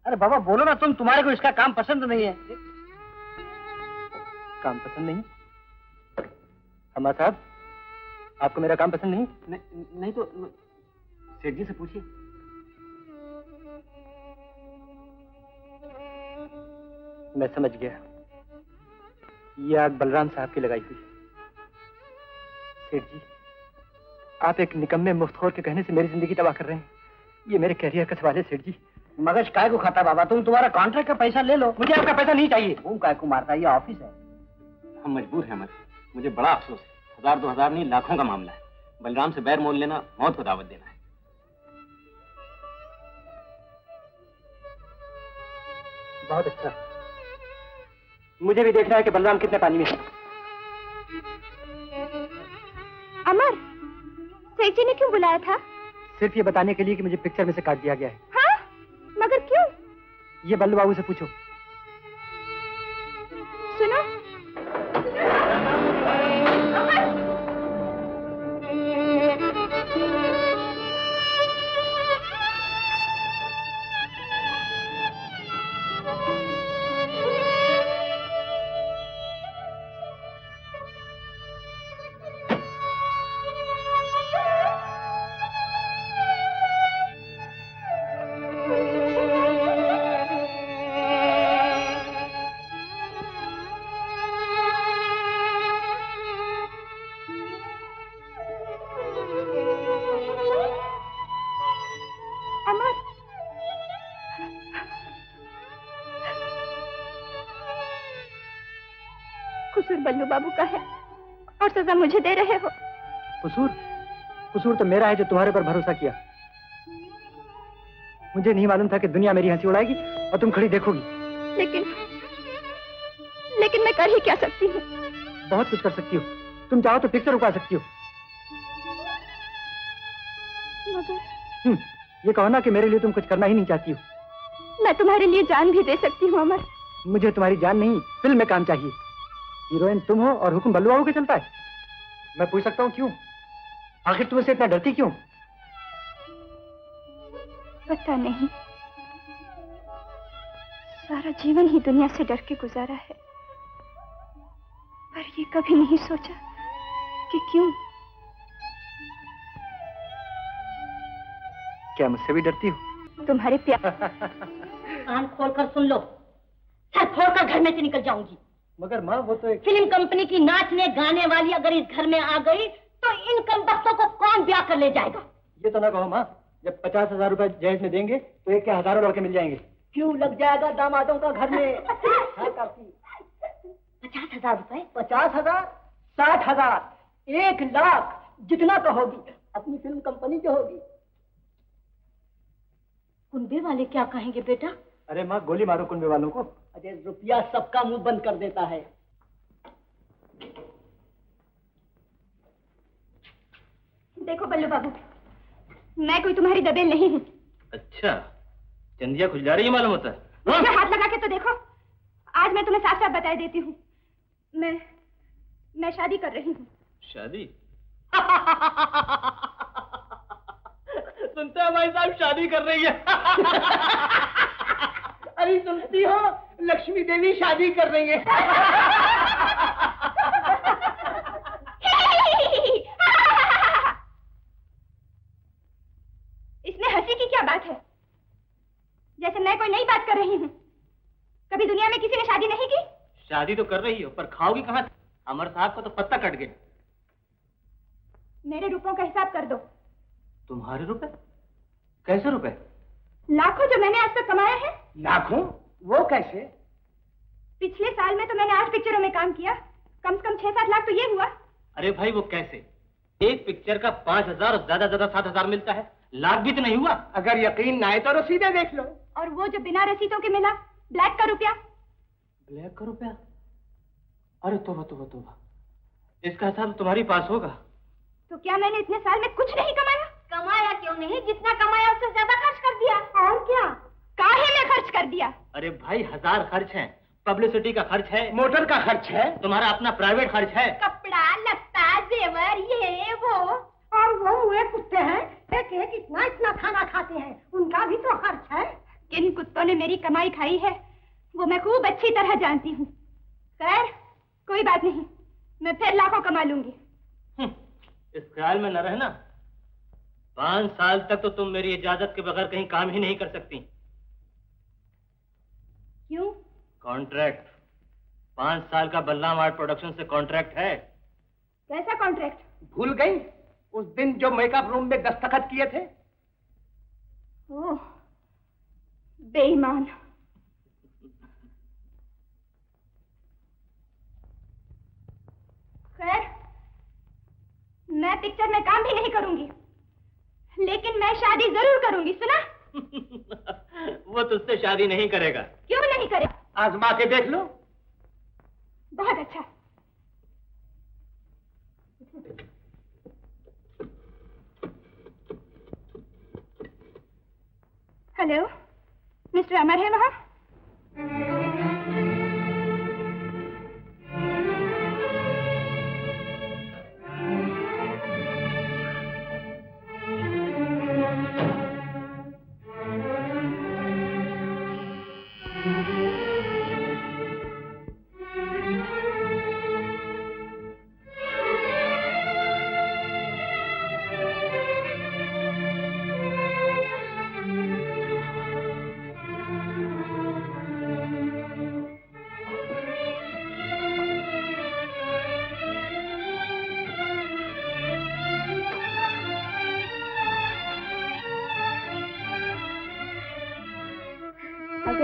अरे बाबा बोलो ना तुम, तुम्हारे को इसका काम पसंद नहीं है। काम पसंद नहीं? अम्मा साहब, आपको मेरा काम पसंद नहीं? नहीं तो सेठ जी से पूछिए। मैं समझ गया, ये आग बलराम साहब की लगाई हुई। सेठ जी, आप एक निकम्मे मुफ्तखोर के कहने से मेरी जिंदगी तबाह कर रहे हैं। ये मेरे कैरियर का सवाल है सेठ जी। मगज काय को खाता बाबा, तुम तुम्हारा कॉन्ट्रैक्ट का पैसा ले लो। मुझे आपका पैसा नहीं चाहिए। वो काय को मारता, ये ऑफिस है। हम मजबूर हैं अमर, मुझे बड़ा अफसोस है। 1000-2000 नहीं, लाखों का मामला है। बलराम से बैर मोल लेना मौत को दावत देना है। बहुत अच्छा, मुझे भी देखना है कि बलराम कितने पानी में है। अमर, सेठ जी ने क्यों बुलाया था? सिर्फ ये बताने के लिए कि मुझे पिक्चर में से काट दिया गया है। हाँ? मगर क्यों? ये बल्लू बाबू से पूछो। सुनो, कसूर बल्लू बाबू का है और सजा मुझे दे रहे हो। कसूर तो मेरा है जो तुम्हारे पर भरोसा किया। मुझे नहीं मालूम था कि दुनिया मेरी हंसी उड़ाएगी और तुम खड़ी देखोगी। लेकिन मैं कर ही क्या सकती हूँ? बहुत कुछ कर सकती हो। तुम चाहो तो पिक्चर रुका सकती हो। मगर ये कहो ना कि मेरे लिए तुम कुछ करना ही नहीं चाहती हो। मैं तुम्हारे लिए जान भी दे सकती हूँ अमर। मुझे तुम्हारी जान नहीं, फिल्म में काम चाहिए। हीरोइन तुम हो और हुक्म बल्लू बाबू के चलता है। मैं पूछ सकता हूँ क्यों? आखिर तुम इससे इतना डरती क्यों? पता नहीं, सारा जीवन ही दुनिया से डर के गुजारा है, पर ये कभी नहीं सोचा कि क्यों। क्या मुझसे भी डरती हो? तुम्हारे प्यार। कान खोलकर सुन लो, सर फोड़कर घर में से निकल जाऊंगी। मगर माँ, वो तो एक फिल्म कंपनी की नाचने गाने वाली अगर इस घर में आ गई तो इन कमबख्तों को कौन ब्याह कर ले जाएगा? ये तो ना कहो माँ, जब 50,000 रुपए जहेज में देंगे तो एक के हजारों लड़के मिल जाएंगे। क्यों लग जाएगा दामादों का घर में? 50,000 रुपए? 50,000, 60,000, 1,00,000, जितना तो होगी अपनी फिल्म कंपनी जो होगी। कुंबे वाले क्या कहेंगे बेटा? अरे माँ, गोली मारो कुंबे वालों को। अरे रुपया सबका मुंह बंद कर देता है। देखो बल्लू बाबू, मैं कोई तुम्हारी दबेल नहीं हूँ। अच्छा, चंदिया कुछ जा रही है मालूम होता है। मुझे हाथ लगा के तो देखो। आज मैं तुम्हें साफ साफ बता देती हूँ, मैं शादी कर रही हूँ। शादी? सुनते हैं भाई साहब, शादी कर रही है। अरे सुनती हो, लक्ष्मी देवी शादी कर रही है। इसमें हंसी की क्या बात है? जैसे मैं कोई नई बात कर रही हूँ। कभी दुनिया में किसी ने शादी नहीं की? शादी तो कर रही हो, पर खाओगी कहाँ? अमर साहब का तो पत्ता कट गया। मेरे रुपयों का हिसाब कर दो। तुम्हारे रुपए? कैसे रुपए? लाखों जो मैंने आज तक कमाया है। लाखों? वो कैसे? पिछले साल में तो मैंने 8 पिक्चरों में काम किया, कम से कम 6-7 लाख तो ये हुआ। अरे भाई वो कैसे? एक पिक्चर का 5,000 और ज्यादा 7,000 मिलता है, लाख भी तो नहीं हुआ। अगर यकीन ना आए तो रसीदें देख लो। और वो जो बिना रसीदों के मिला, ब्लैक का रुपया। ब्लैक का रुपया? अरे तोबा तोबा तोबा, इसका हिसाब तुम्हारी पास होगा। तो क्या मैंने इतने साल में कुछ नहीं कमाया? कमाया क्यों नहीं? जितना कमाया उससे ज्यादा खर्च कर दिया। और क्या? काहे में खर्च कर दिया? अरे भाई 1000 खर्च है, पब्लिसिटी का खर्च है, मोटर का खर्च है, तुम्हारा अपना प्राइवेट खर्च है, कपड़ा लत्ता जेवर ये वो। और वो हुए कुत्ते हैं, एक एक इतना खाना खाते हैं, उनका भी तो खर्च है। किन कुत्तों ने मेरी कमाई खाई है वो मैं खूब अच्छी तरह जानती हूँ। खैर कोई बात नहीं, मैं फिर लाखों कमा लूंगी। इस ख्याल में न रहना, 5 साल तक तो तुम मेरी इजाजत के बगैर कहीं काम ही नहीं कर सकती। क्यों? कॉन्ट्रैक्ट 5 साल का बलराम आर्ट प्रोडक्शन से कॉन्ट्रैक्ट है। कैसा कॉन्ट्रैक्ट? भूल गई उस दिन जो मेकअप रूम में दस्तखत किए थे? ओह, बेईमान। खैर, मैं पिक्चर में काम भी नहीं करूंगी, लेकिन मैं शादी जरूर करूंगी, सुना? वो तुझसे शादी नहीं करेगा। क्यों नहीं करेगा? आजमा के देख लो। बहुत अच्छा। हेलो, मिस्टर अमर है वहाँ?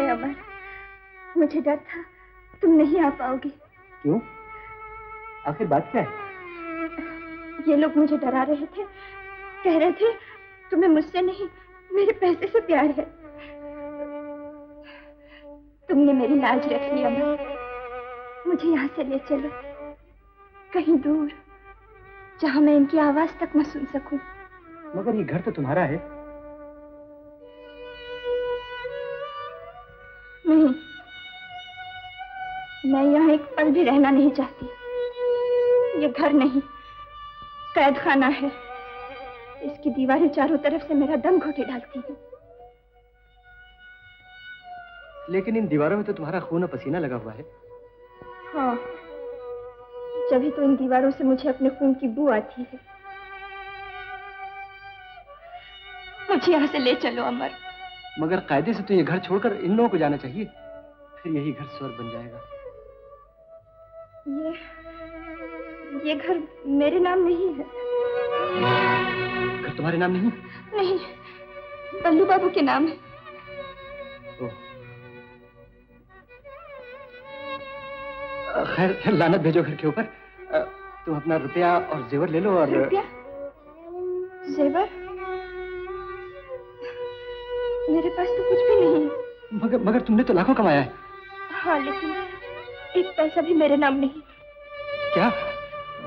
अमर, मुझे डर था तुम नहीं आ पाओगे। क्यों? आखिर बात क्या है? ये लोग मुझे डरा रहे थे, कह रहे थे तुम्हें मुझसे नहीं मेरे पैसे से प्यार है। तुमने मेरी लाज रख ली अमर, मुझे यहाँ से ले चलो, कहीं दूर, जहाँ मैं इनकी आवाज तक न सुन सकूं। मगर ये घर तो तुम्हारा है। नहीं, मैं यहाँ एक पल भी रहना नहीं चाहती। ये घर नहीं, कैद खाना है। इसकी दीवारें चारों तरफ से मेरा दम घोटे डालती हैं। लेकिन इन दीवारों में तो तुम्हारा खून और पसीना लगा हुआ है। हाँ, जभी तो इन दीवारों से मुझे अपने खून की बू आती है। मुझे यहाँ से ले चलो अमर। मगर कायदे से तो ये घर छोड़कर इन लोगों को जाना चाहिए, फिर यही घर स्वर्ग बन जाएगा। ये घर मेरे नाम नहीं है। घर तुम्हारे नाम नहीं? नहीं, बल्लू बाबू के नाम है। खैर, लानत भेजो घर के ऊपर। तुम अपना रुपया और जेवर ले लो। और रुपया? जेवर? मेरे पास तो कुछ भी नहीं है। मगर तुमने तो लाखों कमाया है। हाँ, लेकिन एक पैसा भी मेरे नाम नहीं। क्या?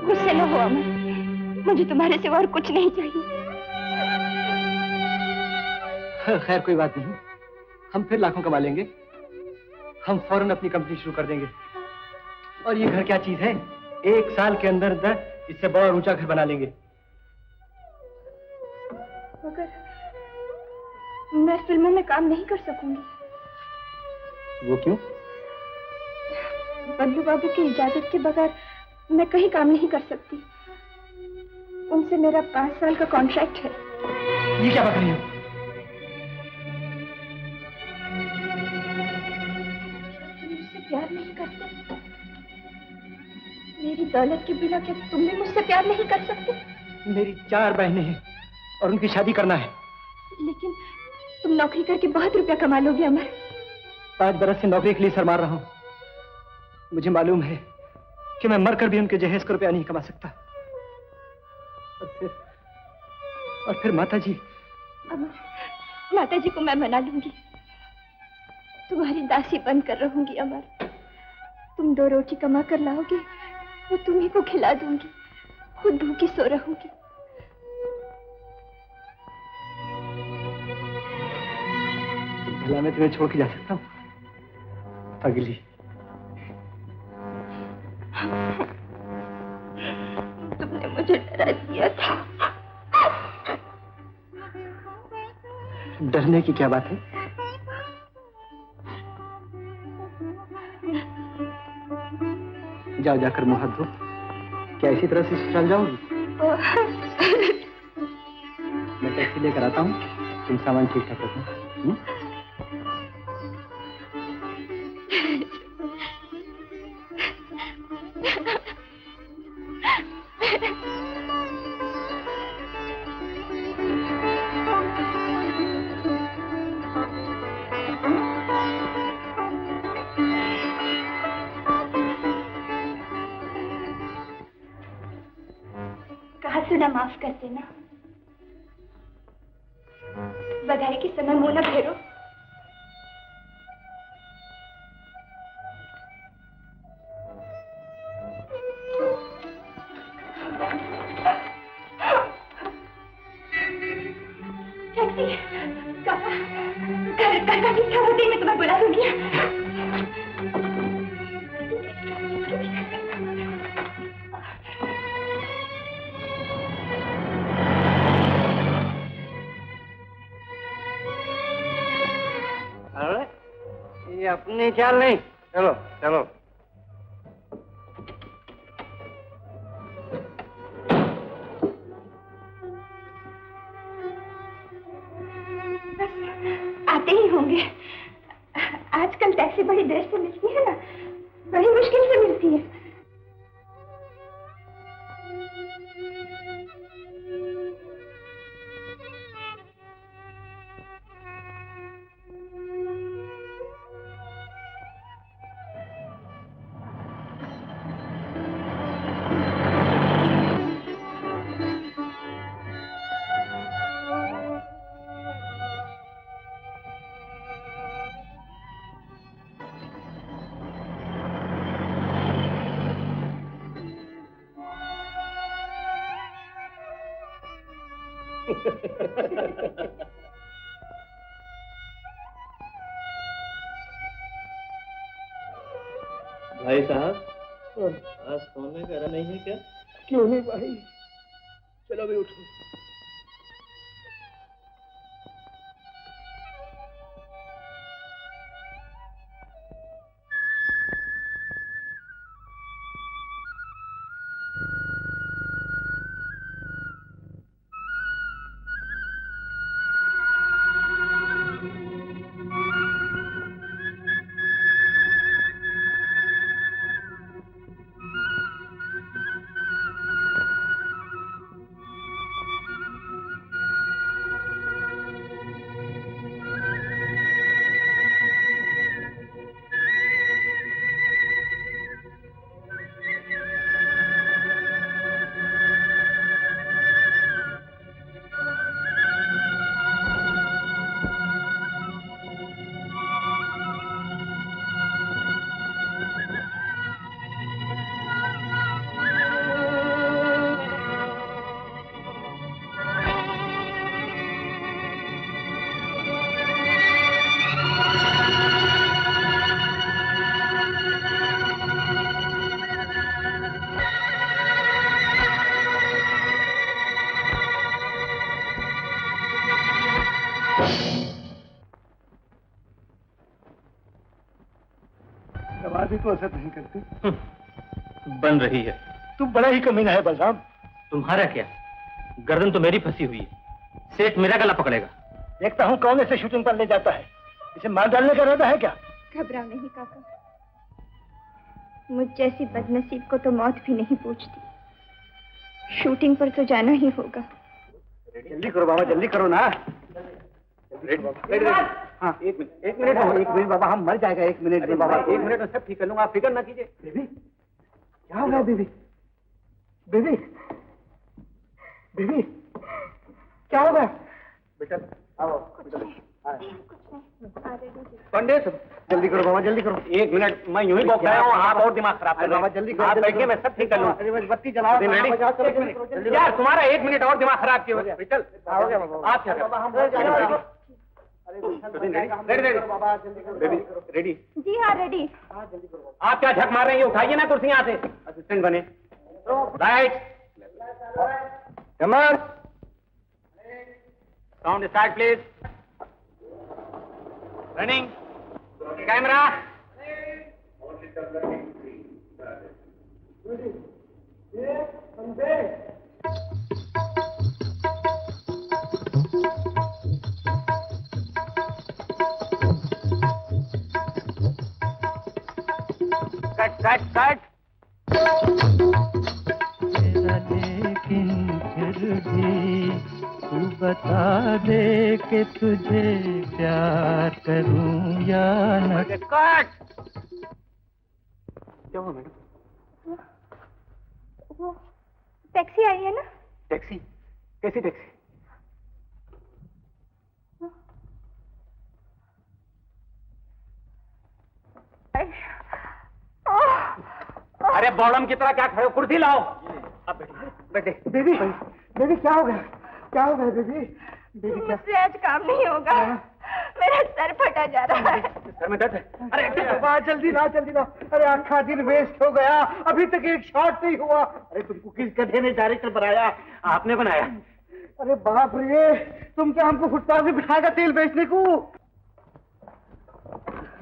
गुस्से न हो अमर, मुझे तुम्हारे सिवा और कुछ नहीं चाहिए। खैर, कोई बात नहीं, हम फिर लाखों कमा लेंगे। हम फौरन अपनी कंपनी शुरू कर देंगे। और ये घर क्या चीज है, 1 साल के अंदर अंदर इससे बड़ा और ऊंचा घर बना लेंगे। मगर मैं फिल्मों में काम नहीं कर सकूंगी। वो क्यों? बल्लू बाबू की इजाजत के बगैर मैं कहीं काम नहीं कर सकती। उनसे मेरा 5 साल का कॉन्ट्रैक्ट है। ये क्या बात रही हो? तुम मुझसे प्यार नहीं करते? मेरी दौलत के बिना क्या तुम भी मुझसे प्यार नहीं कर सकते? मेरी 4 बहनें हैं और उनकी शादी करना है। लेकिन तुम नौकरी करके बहुत रुपया कमा लोगे अमर। 5 बरस से नौकरी के लिए सर मार रहा हूं। मुझे मालूम है कि मैं मरकर भी उनके जहेज का रुपया नहीं कमा सकता। और फिर माता जी। अमर, माता जी को मैं मना लूंगी। तुम्हारी दासी बनकर रहूंगी अमर। तुम 2 रोटी कमा कर लाओगे, वो तुम्ही को खिला दूंगी, खुद भूखी सो रहूंगी। भला मैं तुम्हें छोड़ के जा सकता हूँ? पगली। तुमने मुझे डरा दिया था। डरने की क्या बात है? जाओ, जाकर मुंह हाथ धो। क्या इसी तरह से ससुराल जाओगी? मैं टैक्सी लेकर आता हूँ, तुम सामान ठीक ठाक रखो। ना माफ कर देना। बधाई के समय मुंह न फेरो। मैं तुम्हें बुला दूंगी। अरे ये अपनी चाल नहीं। चलो चलो। आते ही होंगे। आजकल टैक्सी बड़ी देर से मिलती है ना, बड़ी मुश्किल से मिलती है। भाई साहब, आज सोने का नहीं है क्या? क्यों नहीं भाई? चलो भी उठो। भी तो असर नहीं करती। बन रही है। तू बड़ा ही कमीना है बलराम। तुम्हारा क्या, गर्दन तो मेरी फंसी हुई है, सेठ मेरा गला पकड़ेगा। देखता हूँ कौन ऐसे शूटिंग पर ले जाता है। इसे मार डालने का इरादा है क्या? घबराओ नहीं काका, मुझ जैसी बदनसीब को तो मौत भी नहीं पूछती। शूटिंग पर तो जाना ही होगा। जल्दी करो बाबा, जल्दी करो ना। हाँ, एक मिनट बाबा, हम मर जाएगा। एक मिनट में बाबा, 1 मिनट में सब ठीक कर लूंगा, आप फिक्र ना कीजिए। बेबी, क्या हो गया बेबी? बेबी, बेबी, क्या हो गया? बेटा आओ। पंडित जल्दी करो बाबा, जल्दी करो। 1 मिनट, मैं यूं ही बोल रहा हूँ, आप और दिमाग खराब कर रहे हैं। बाबा जल्दी करो, आप बैठिए, मैं सब ठीक कर लूंगा। बत्ती जलाओ। यार तुम्हारा 1 मिनट और दिमाग खराब क्यों? चल आप क्या रेडी? जी हाँ रेडी। आप क्या झक मार रहे हैं? उठाइए ना कुर्सी यहाँ से। असिस्टेंट बने। Right, Qamar, sound start please, running, camera. Cut cut cut. लेकिन फिर भी तू बता दे कि तुझे प्यार करूं या न। कट। क्या हुआ मैडम? वो टैक्सी आई है ना? टैक्सी? कैसी टैक्सी? अरे बॉडम की तरह क्या खड़े हो? कुर्सी लाओ। अब बैठे। बेबी बेबी क्या हो गया? क्या हो गया बेबी? बेबी क्या? मुझसे आज काम नहीं होगा, मेरा सर फटा जा रहा है। सर में दर्द है? अरे जल्दी ला जल्दी ला। अरे आखा दिन वेस्ट हो गया, अभी तक एक शॉट नहीं हुआ। अरे तुमको किस गधे ने डायरेक्टर बनाया? आपने बनाया। अरे बाप रे, तुम क्या हमको फुटपाथ में बिठाएगा तेल बेचने को?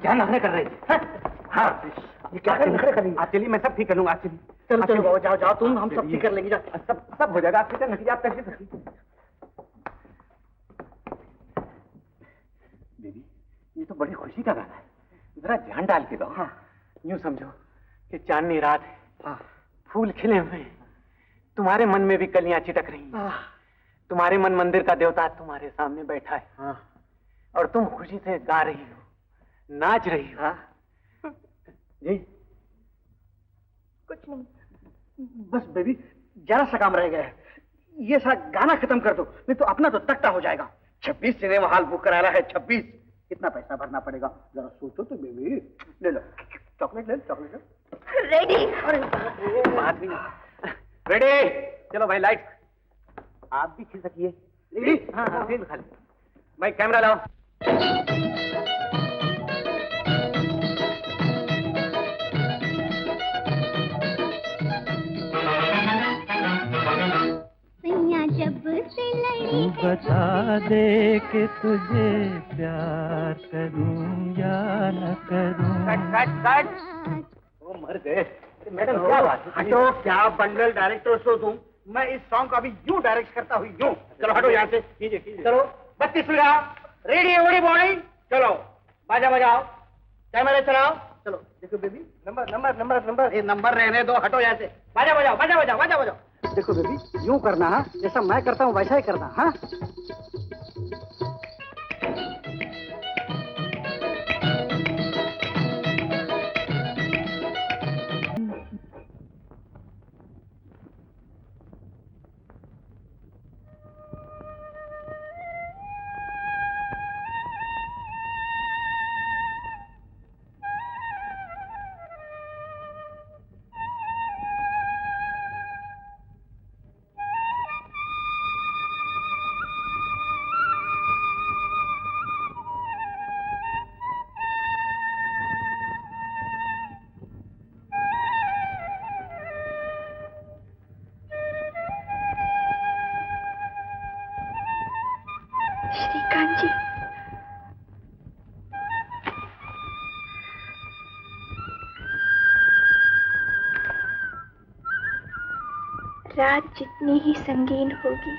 क्या नखरे कर रही है? हाँ, ये क्या नखरे कर रही है? आप चलिए, मैं सब ठीक कर लूंगा। आप चलिए। चलो चलो बाबा, जाओ जाओ तुम, हम सब ठीक कर लेंगे। जाओ सब हो जाएगा। आप कितना नखरी, आप तकलीफ रखिए। दीदी, ये तो बड़ी खुशी का गाना है, जरा जान डाल के गाओ। हाँ, यूं समझो कि चांदनी रात है। हाँ, फूल खिले हुए हैं, तुम्हारे मन में भी कलियां चिटक रही हैं। तुम्हारे मन मंदिर का देवता तुम्हारे सामने बैठा है। हाँ, और तुम खुशी से गा रही हो, नाच रही हो। हाँ जी, कुछ नहीं। बस बेबी, जरा सा काम रह गया है, ये सारा गाना खत्म कर दो, नहीं तो अपना तो तख्ता हो जाएगा। 26 सिनेमा हॉल बुक कराना है। 26 कितना पैसा भरना पड़ेगा जरा सोचो तो बेबी। ले लो चॉकलेट, ले लो चॉकलेट। रेडी? अरे बात भी नहीं। रेडी? चलो भाई, लाइट। आप भी खिल सकिए। रेडी? हाँ, फिर खाली। भाई कैमरा लाओ। जब से लड़ी बता दे कि तुझे प्यार करूं या न करूं। कट। वो मर गए। मैडम क्या बात है? हटो, क्या बंडल डायरेक्टर हो तुम? मैं इस सॉन्ग को अभी यूं डायरेक्ट करता हूँ, यूं। चलो हटो यहाँ से। कीजिए। चलो 32 मिनट, रेडी ओडी बॉडी। चलो बाजा बजाओ, कैमरे चलाओ। चलो देखो बेबी, नंबर ये नंबर रहने दो, हटो यहाँ से। बाजा बजाओ। देखो बेबी, यूं करना है, जैसा मैं करता हूँ वैसा ही करना। हाँ, श्रीकांत जी, रात जितनी ही संगीन होगी,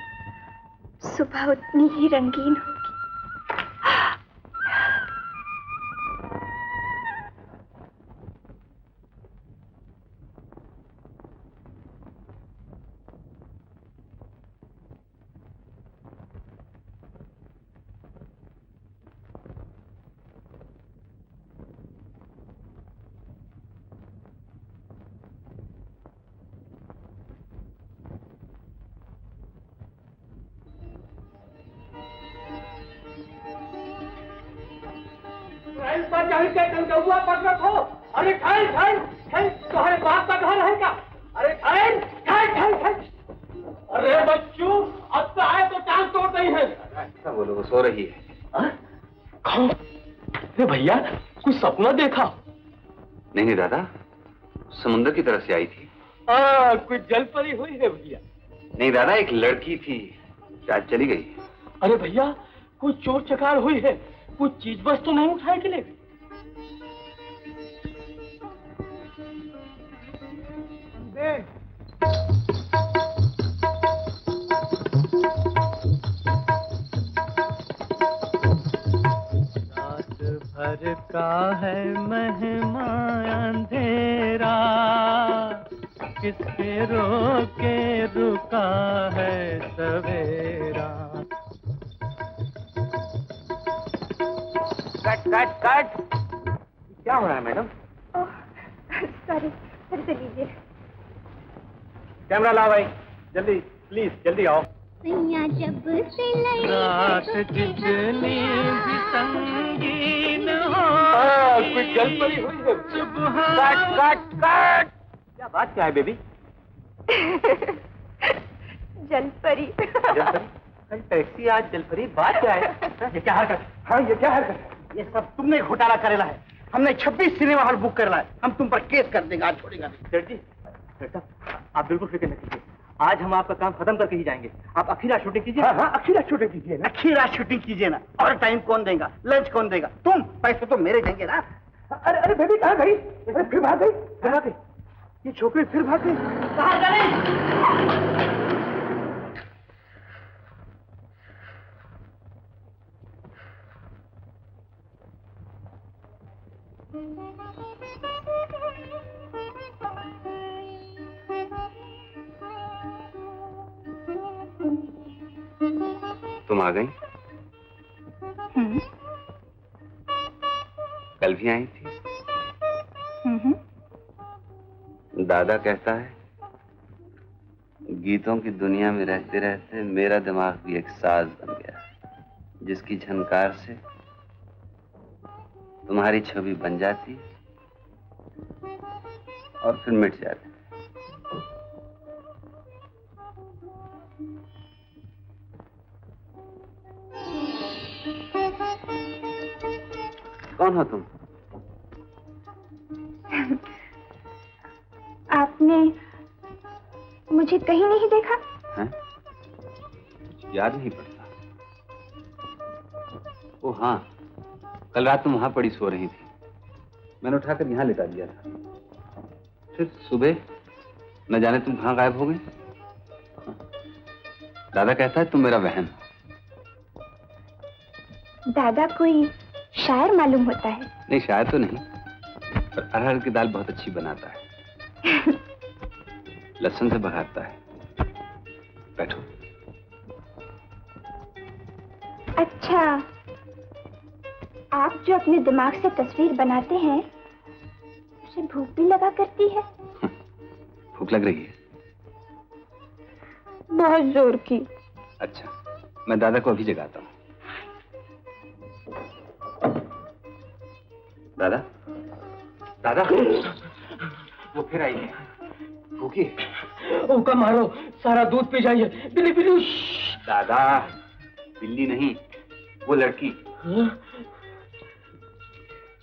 सुबह उतनी ही रंगीन होगी। अरे तुम्हारे बाप का घर है क्या? अरे बच्चों, अब तो आए तो टांग तोड़ रही है। ऐसा बोलो, वो सो रही है। अरे भैया, कुछ सपना देखा? नहीं दादा, समुद्र की तरफ से आई थी। कुछ जल परी हुई है भैया? नहीं दादा, एक लड़की थी, शायद चली गई। अरे भैया, कुछ चोर चकार हुई है? कुछ चीज बस तो नहीं उठाए के ले गई? रात भर का है मेहमान अंधेरा, किसके रोके रुका है सवेरा। कट। क्या हो रहा है मैडम? सॉरी, फिर से लीजिए। कैमरा लाओ भाई, जल्दी। प्लीज जल्दी आओ। जब से रात जितनी भी संगीन हो, कुछ जलपरी हुई है। क्या बात क्या है बेबी? जलपरी। कल टैक्सी आज जलपरी, बात क्या है? ये क्या हरकत? हाँ ये क्या हरकत? ये सब तुमने घोटाला करेला है। हमने 26 सिनेमा हॉल बुक करेला है। हम तुम पर केस कर देंगे, आज छोड़ेगा नहीं। सेठ जी, आप बिल्कुल फिक्र न कीजिए, आज हम आपका काम खत्म करके ही जाएंगे। आप अखीरा शूटिंग कीजिए। हाँ हाँ, अखीरा शूटिंग कीजिए ना। अखीरा शूटिंग कीजिए ना। और टाइम कौन देगा? लंच कौन देगा? तुम। पैसे तो मेरे देंगे ना। अरे अरे बेबी कहाँ गई? अरे फिर भाग गई? कहाँ गई? ये छोकरी फिर भाग गई? कहाँ गई? तुम आ गई? कल भी आई थी? दादा कहता है गीतों की दुनिया में रहते रहते मेरा दिमाग भी एक साज बन गया, जिसकी झनकार से तुम्हारी छवि बन जाती और फिर मिट जाती। कौन हो तुम? आपने मुझे कहीं नहीं देखा? हैं? याद नहीं पड़ता। ओ हाँ, कल रात तुम वहां पड़ी सो रही थी, मैंने उठाकर यहाँ लेटा दिया था। फिर सुबह न जाने तुम कहाँ गायब हो गई। दादा कहता है तुम मेरा वहम हो। दादा कोई शायर मालूम होता है। नहीं, शायर तो नहीं, पर अरहर की दाल बहुत अच्छी बनाता है। लहसुन से बघारता है। बैठो। अच्छा, आप जो अपने दिमाग से तस्वीर बनाते हैं, उसे भूख भी लगा करती है? भूख लग रही है? बहुत जोर की। अच्छा, मैं दादा को अभी जगाता हूँ। दादा, दादा, वो फिर आई है। भूखी उनका मारो, सारा दूध पी जाइए। बिल्ली बिल्ली। दादा, बिल्ली नहीं, वो लड़की।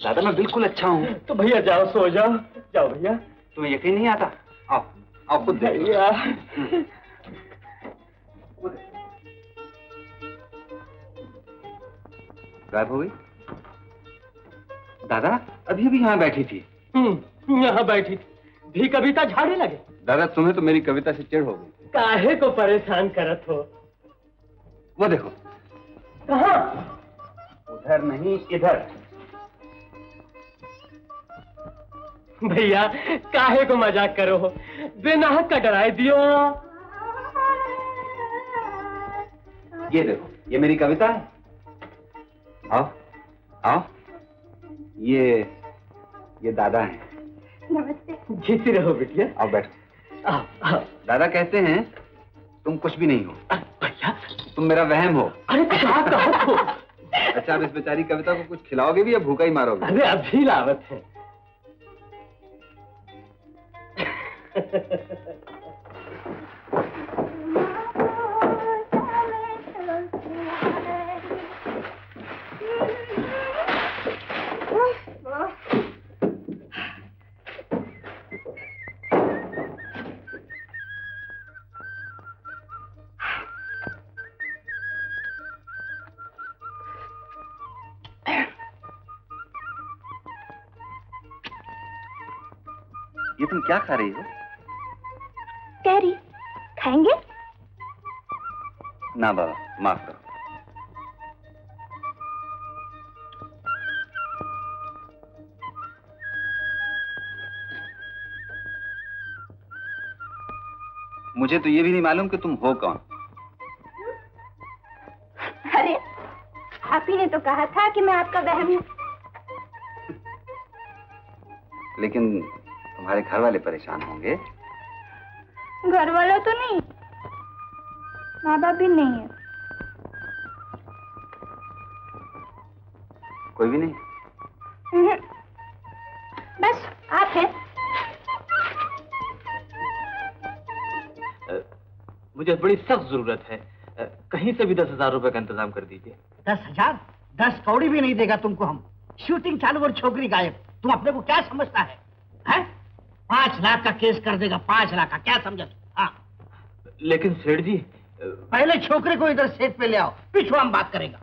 दादा मैं बिल्कुल अच्छा हूँ। तो भैया जाओ, सो जाओ। जाओ भैया। तुम्हें यकीन नहीं आता? आओ आओ खुद देखो। गायब हो गई? दादा अभी भी यहाँ बैठी थी। यहाँ बैठी थी, भी कविता झाड़े लगे। दादा तुम्हें तो मेरी कविता से चिढ़ हो गई। काहे को परेशान करत हो? वो देखो। कहाँ? उधर नहीं, इधर। भैया काहे को मजाक करो हो? बेनाहक का डराए दियो। ये देखो, ये मेरी कविता है। आओ आओ। ये दादा हैं। नमस्ते। जीती रहो बिटिया। आओ बैठो। आओ। दादा कहते हैं तुम कुछ भी नहीं हो। भैया तुम मेरा वहम हो। अरे क्या कहो तो? अच्छा, आप इस बेचारी कविता को कुछ खिलाओगे भी या भूखा ही मारोगे? अरे अभी लावत है। ये तुम क्या खा रही हो? कैरी खाएंगे? ना बाबा, माफ करो। मुझे तो ये भी नहीं मालूम कि तुम हो कौन। अरे आप ही ने तो कहा था कि मैं आपका वहम हूँ। लेकिन तुम्हारे घर वाले परेशान होंगे। घर वाला तो नहीं, माँ बाप भी नहीं है। कोई भी नहीं? बस आप हैं। मुझे बड़ी सख्त जरूरत है, कहीं से भी 10,000 रुपए का इंतजाम कर दीजिए। 10,000? 10 कौड़ी भी नहीं देगा तुमको हम। शूटिंग चालू और छोकरी गायब। तुम अपने को क्या समझता है? हैं? 5 लाख का केस कर देगा, 5 लाख का, क्या समझा तू? हाँ। लेकिन सेठ जी, पहले छोकरे को इधर सेट पे ले आओ, पिछुआ हम बात करेगा।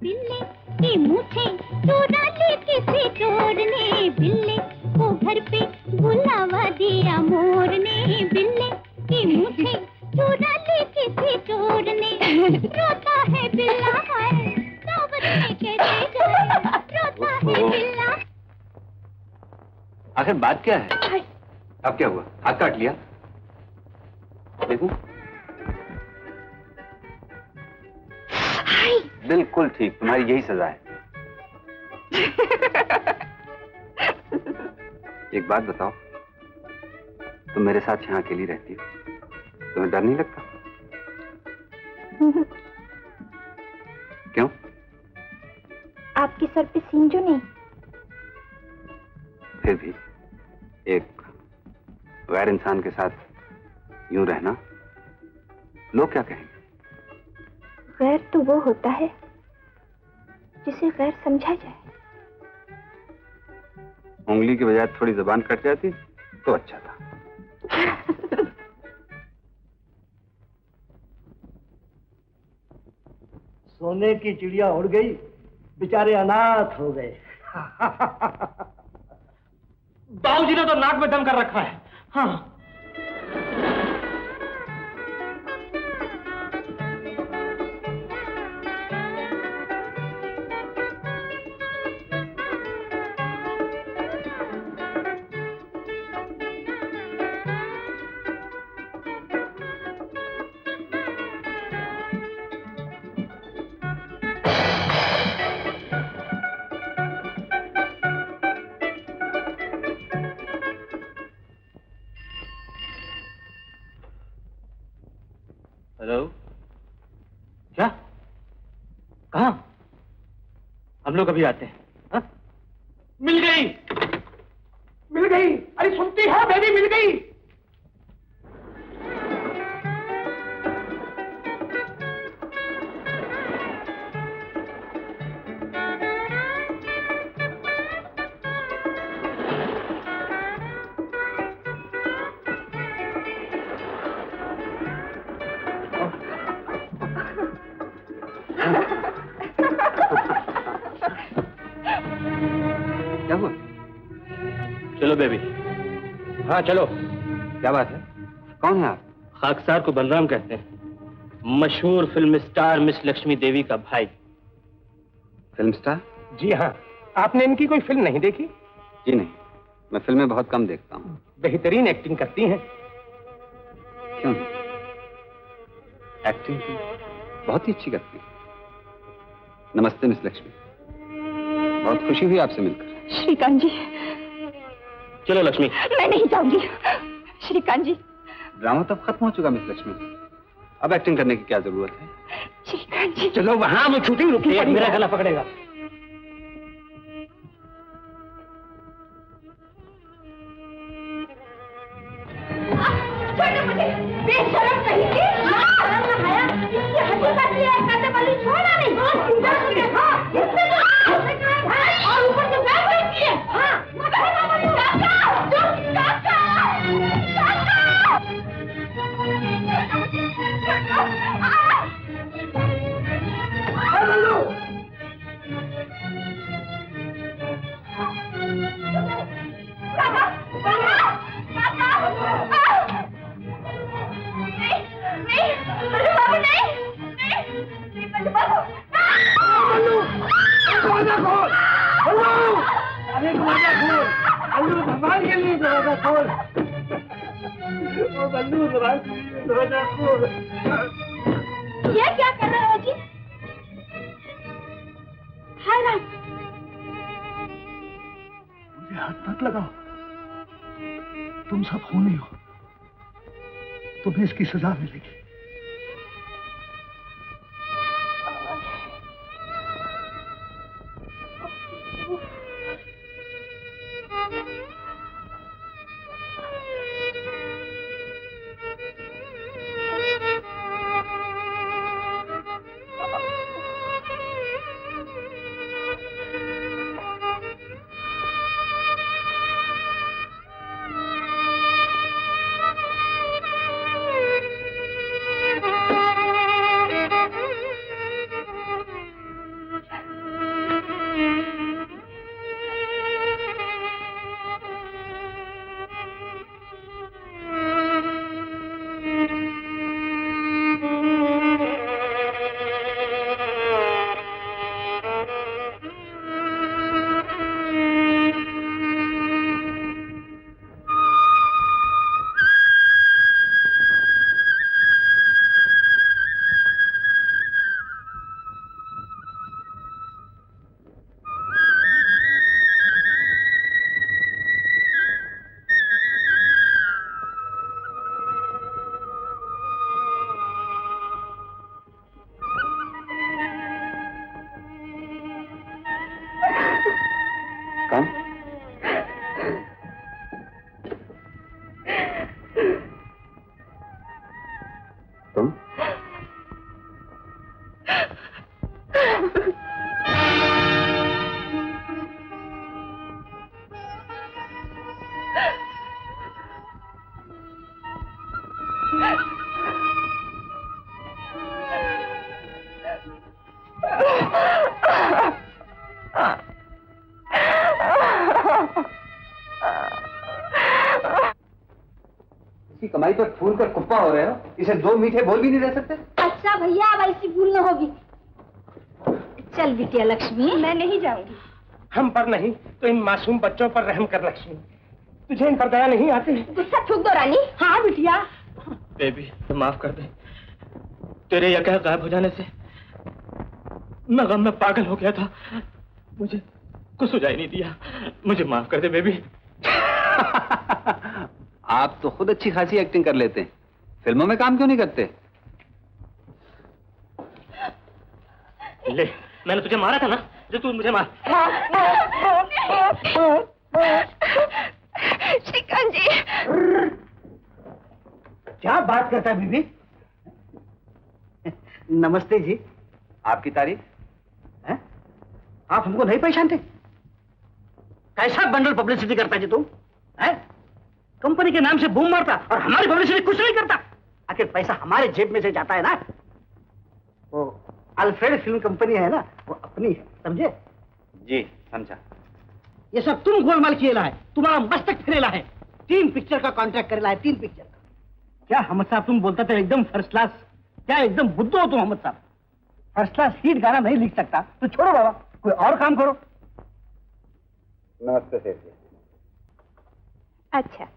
बिल्ली की मूछे चोरा ले किसी चोर ने, बिल्ली को घर पे बुलावा दिया मोर ने। बिल्ली की मूछे चोरा ले किसी चोर ने, रोता है बिल्ला है दावत में कैसे जाए, रोता है बिल्ला। आखिर बात क्या है? अब क्या हुआ? हाथ काट लिया? देखो बिल्कुल ठीक, तुम्हारी यही सजा है। एक बात बताओ, तुम मेरे साथ यहाँ अकेली रहती हो, तुम्हें डर नहीं लगता? क्यों? आपके सर पे सींजो नहीं। फिर भी एक गैर इंसान के साथ यूं रहना, लोग क्या कहेंगे? गैर तो वो होता है जिसे गैर समझा जाए। उंगली की बजाय थोड़ी जबान कट जाती तो अच्छा था। सोने की चिड़िया उड़ गई, बेचारे अनाथ हो गए। बाबूजी ने तो नाक में दम कर रखा है। हाँ। हेलो, क्या? कहाँ? हम लोग अभी आते हैं। हा? मिल गई, मिल गई। अरे सुनती है बेबी, मिल गई। क्या हुआ? चलो बेबी। हाँ चलो। क्या बात है? कौन है आप? खाकसार को बलराम कहते हैं, मशहूर फिल्म स्टार मिस लक्ष्मी देवी का भाई। Film star? जी हाँ। आपने इनकी कोई फिल्म नहीं देखी? जी नहीं, मैं फिल्में बहुत कम देखता हूँ। बेहतरीन एक्टिंग करती हैं। क्यों? एक्टिंग की बहुत ही अच्छी करती है। नमस्ते मिस लक्ष्मी, बहुत खुशी हुई आपसे मिलकर। श्रीकांत जी। चलो लक्ष्मी। मैं नहीं जाऊंगी। श्रीकांत जी। ड्रामा तब खत्म हो चुका मिस लक्ष्मी, अब एक्टिंग करने की क्या जरूरत है? श्रीकांत जी। चलो वहां मैं शूटिंग रुकी, मेरा गला पकड़ेगा। छोड़ो मुझे, बेशरम कहीं की। शर्म न आया, इसकी हड्डी काटी है, काटे वाली छोड़ा नहीं। हाँ, इससे तो और ऊपर से बैठ बैठी है। हाँ, काका, चुप, काका, काका। अरे दरवाजा खोल, बल्लू भगवान के लिए दरवाजा खोल। ओ बल्लू दरवाजा खोल। ये क्या कर रहे हो जी? हाय राम, मुझे हाथ मत लगाओ, तुम सब खूनी हो, तुम्हें इसकी सजा मिलेगी। कमाई पर फूल कर कुप्पा हो रहे हो, इसे दो मीठे बोल भी नहीं दे सकते? अच्छा भैया, अब ऐसी भूल न होगी। चल बिटिया लक्ष्मी, मैं नहीं जाऊंगी। हम पर नहीं तो इन मासूम बच्चों पर रहम कर लक्ष्मी, तुझे इन पर दया नहीं आती? गुस्सा थूक दो रानी। हाँ बिटिया। बेबी तो माफ कर दे, तेरे यह गायब हो जाने से मैं गम में पागल हो गया था, मुझे कुछ सुझाई नहीं दिया, मुझे माफ कर दे बेबी। आप तो खुद अच्छी खासी एक्टिंग कर लेते हैं, फिल्मों में काम क्यों नहीं करते? ले, मैंने तुझे मारा था ना, जो तू मुझे मार। श्रीकांत जी। क्या बात करता है बीबी? नमस्ते जी। आपकी तारीफ है? आप हमको नहीं पहचानते? कैसा बंडल पब्लिसिटी करता जी तुम? है? कंपनी के नाम से बूम मारता और हमारी पब्लिसिटी कुछ नहीं करता। आखिर पैसा हमारे जेब में से जाता है ना। वो अल्फ्रेड फिल्म कंपनी है ना, वो अपनी है, समझे? जी समझा। ये सब तुम गोलमाल किएला है, तुम्हारा मस्तक फिरेला है। 3 पिक्चर का कॉन्ट्रैक्ट करेला है, 3 पिक्चर का। क्या अहमद साहब तुम बोलते थे एकदम फर्स्ट क्लास, क्या एकदम बुद्धू हो तुम अहमद साहब? फर्स्ट क्लास हिट गाना नहीं लिख सकता तो छोड़ो बाबा, कोई और काम करो। नमस्ते सेठ जी। अच्छा,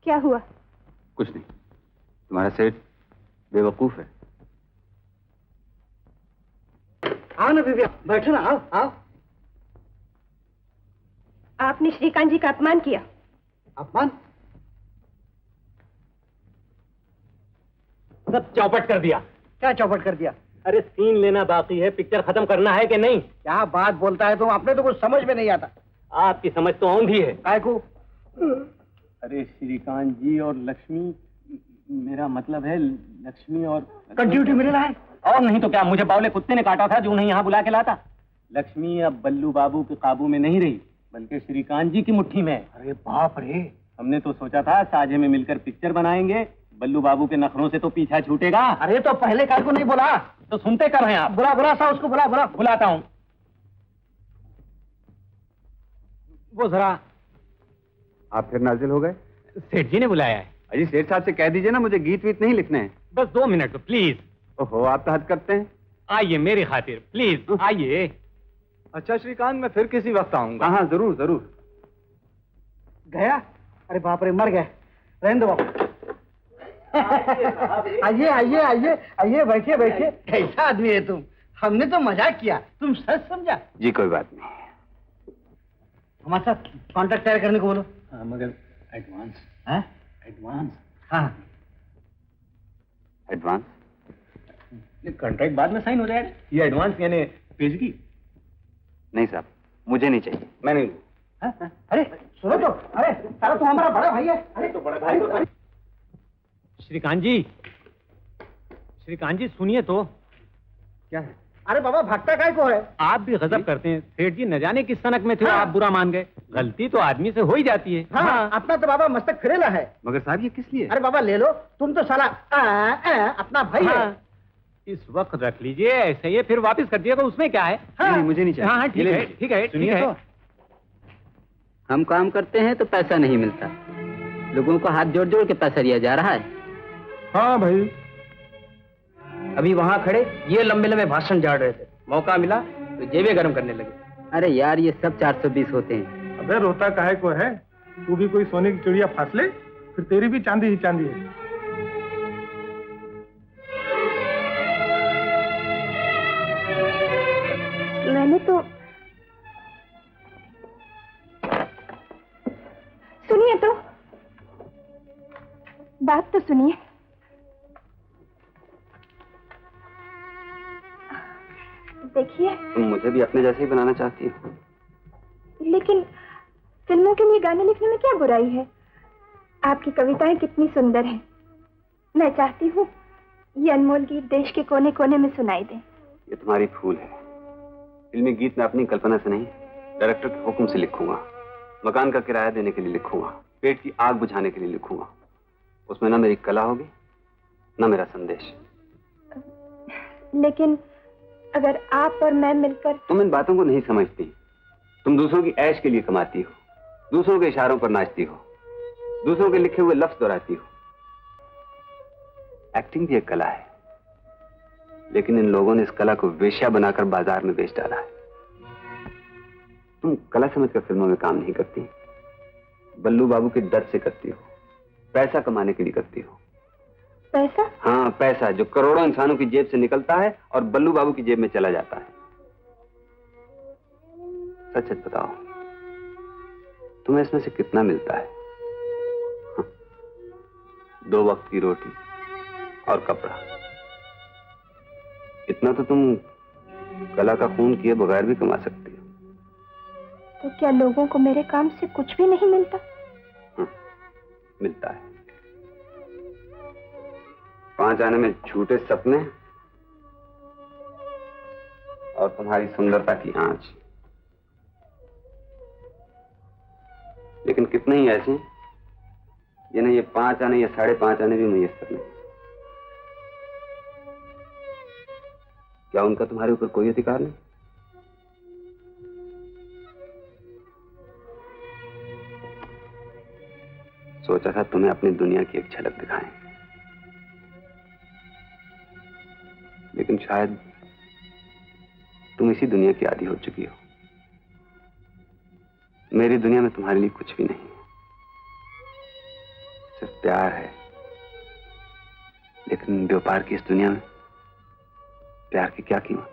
क्या हुआ? कुछ नहीं, तुम्हारा सेठ बेवकूफ है। आओ ना बीबी, बैठो ना, आओ आओ। आपने श्रीकांत जी का अपमान किया। अपमान? सब चौपट कर दिया। क्या चौपट कर दिया? अरे सीन लेना बाकी है, पिक्चर खत्म करना है कि नहीं? क्या बात बोलता है तुम, अपने तो कुछ समझ में नहीं आता। आपकी समझ तो औंधी है। काय को? अरे श्रीकांत जी और लक्ष्मी, मेरा मतलब है लक्ष्मी और कंटिन्यूटी मिलेला है। और नहीं तो क्या, मुझे बावले कुत्ते ने काटा था जो उन्हें यहाँ बुला के लाता। लक्ष्मी अब बल्लू बाबू के काबू में नहीं रही, बल्कि श्रीकांत जी की मुट्ठी में। अरे बाप रे। हमने तो सोचा था साझे में मिलकर पिक्चर बनाएंगे, बल्लू बाबू के नखरों से तो पीछा छूटेगा। अरे तो पहले कार को नहीं बोला तो सुनते कर रहे हैं आप। बुला बुला सा उसको, बुला बुला। बुलाता हूँ। वो जरा। आप फिर नाजिल हो गए? सेठ जी ने बुलाया है। अजी सेठ साहब से कह दीजिए ना, मुझे गीत वीत नहीं लिखने हैं। बस 2 मिनट प्लीज। ओहो, आप तो हद करते हैं। आइए मेरी खातिर, प्लीज आइए। अच्छा श्रीकांत, मैं फिर किसी वक्त आऊंगा। हाँ जरूर जरूर। गया? अरे बाप रे, मर गए। रहने दो बाबू। आइए आइए आइए आइए, बैठिए बैठिए। कैसा आदमी है तुम? हमने तो मजाक किया, तुम सच समझा। जी कोई बात नहीं। हमारे साथ कॉन्ट्रैक्ट तैयार करने को बोलो। हाँ, मगर एडवांस। हाँ एडवांस? हाँ। एडवांस? कॉन्ट्रैक्ट बाद में साइन हो जाएगा, ये एडवांस यानी पेशगी। नहीं साहब, मुझे नहीं चाहिए। मैं नहीं। अरे सुनो तो, अरे सारा तो हमारा बड़ा भाई है। अरे तो बड़ा भाई तो। श्रीकांत जी सुनिए तो। क्या है? अरे बाबा भागता काय को है? आप भी गजब करते हैं सेठ जी, न जाने किस सनक में थे। हाँ। आप बुरा मान गए। गलती तो आदमी से हो ही जाती है। हाँ, अपना तो बाबा मस्तक फिरेला है। मगर साहब ये किस लिए? अरे बाबा ले लो, तुम तो साला अपना भाई है। इस वक्त रख लीजिए, ऐसे ही फिर वापस कर दिएगा, उसमें क्या है? नहीं, मुझे नहीं चाहिए। हाँ ठीक है ठीक है ठीक है। हम काम करते हैं तो पैसा नहीं मिलता, लोगों को हाथ जोड़ जोड़ के पैसा दिया जा रहा है। हाँ भाई, अभी वहाँ खड़े ये लंबे लंबे भाषण झाड़ रहे थे, मौका मिला तो जेबें गर्म करने लगे। अरे यार ये सब 420 होते हैं। अबे रोता काहे को है? तू भी कोई सोने की चिड़िया फांस ले, फिर तेरी भी चांदी ही चांदी है। मैंने तो सुनिए तो, बात तो सुनिए। देखिए, तुम मुझे भी अपने जैसे ही बनाना चाहती हो। लेकिन फिल्मों के लिए गाने लिखने में क्या बुराई है? आपकी कविताएं कितनी सुंदर हैं। मैं चाहती हूँ ये अनमोल गीत देश के कोने कोने में सुनाई दे। ये तुम्हारी भूल है। फिल्मी गीत मैं अपनी कल्पना से नहीं, डायरेक्टर के हुक्म से लिखूंगा। मकान का किराया देने के लिए लिखूंगा, पेट की आग बुझाने के लिए लिखूंगा। उसमें ना मेरी कला होगी, ना मेरा संदेश। लेकिन अगर आप और मैं मिलकर... तुम इन बातों को नहीं समझती। तुम दूसरों की ऐश के लिए कमाती हो, दूसरों के इशारों पर नाचती हो, दूसरों के लिखे हुए लफ्ज दोहराती हो। एक्टिंग भी एक कला है, लेकिन इन लोगों ने इस कला को वेश्या बनाकर बाजार में बेच डाला है। तुम कला समझकर फिल्मों में काम नहीं करती, बल्लू बाबू के डर से करती हो, पैसा कमाने के लिए करती हो। पैसा? हाँ पैसा, जो करोड़ों इंसानों की जेब से निकलता है और बल्लू बाबू की जेब में चला जाता है। सच सच बताओ, तुम्हें इसमें से कितना मिलता है? हाँ, 2 वक्त की रोटी और कपड़ा। इतना तो तुम कला का खून किए बगैर भी कमा सकती हो। तो क्या लोगों को मेरे काम से कुछ भी नहीं मिलता? मिलता है। 5 आने में झूठे सपने और तुम्हारी सुंदरता की आंच। लेकिन कितने ही ऐसे जिन्हें ये 5 आने या 5.5 आने भी मुयस्सर नहीं। क्या उनका तुम्हारे ऊपर कोई अधिकार नहीं? सोचा था तुम्हें अपनी दुनिया की एक झलक दिखाएं, लेकिन शायद तुम इसी दुनिया की आदी हो चुकी हो। मेरी दुनिया में तुम्हारे लिए कुछ भी नहीं, सिर्फ प्यार है। लेकिन व्यापार की इस दुनिया में प्यार की क्या कीमत?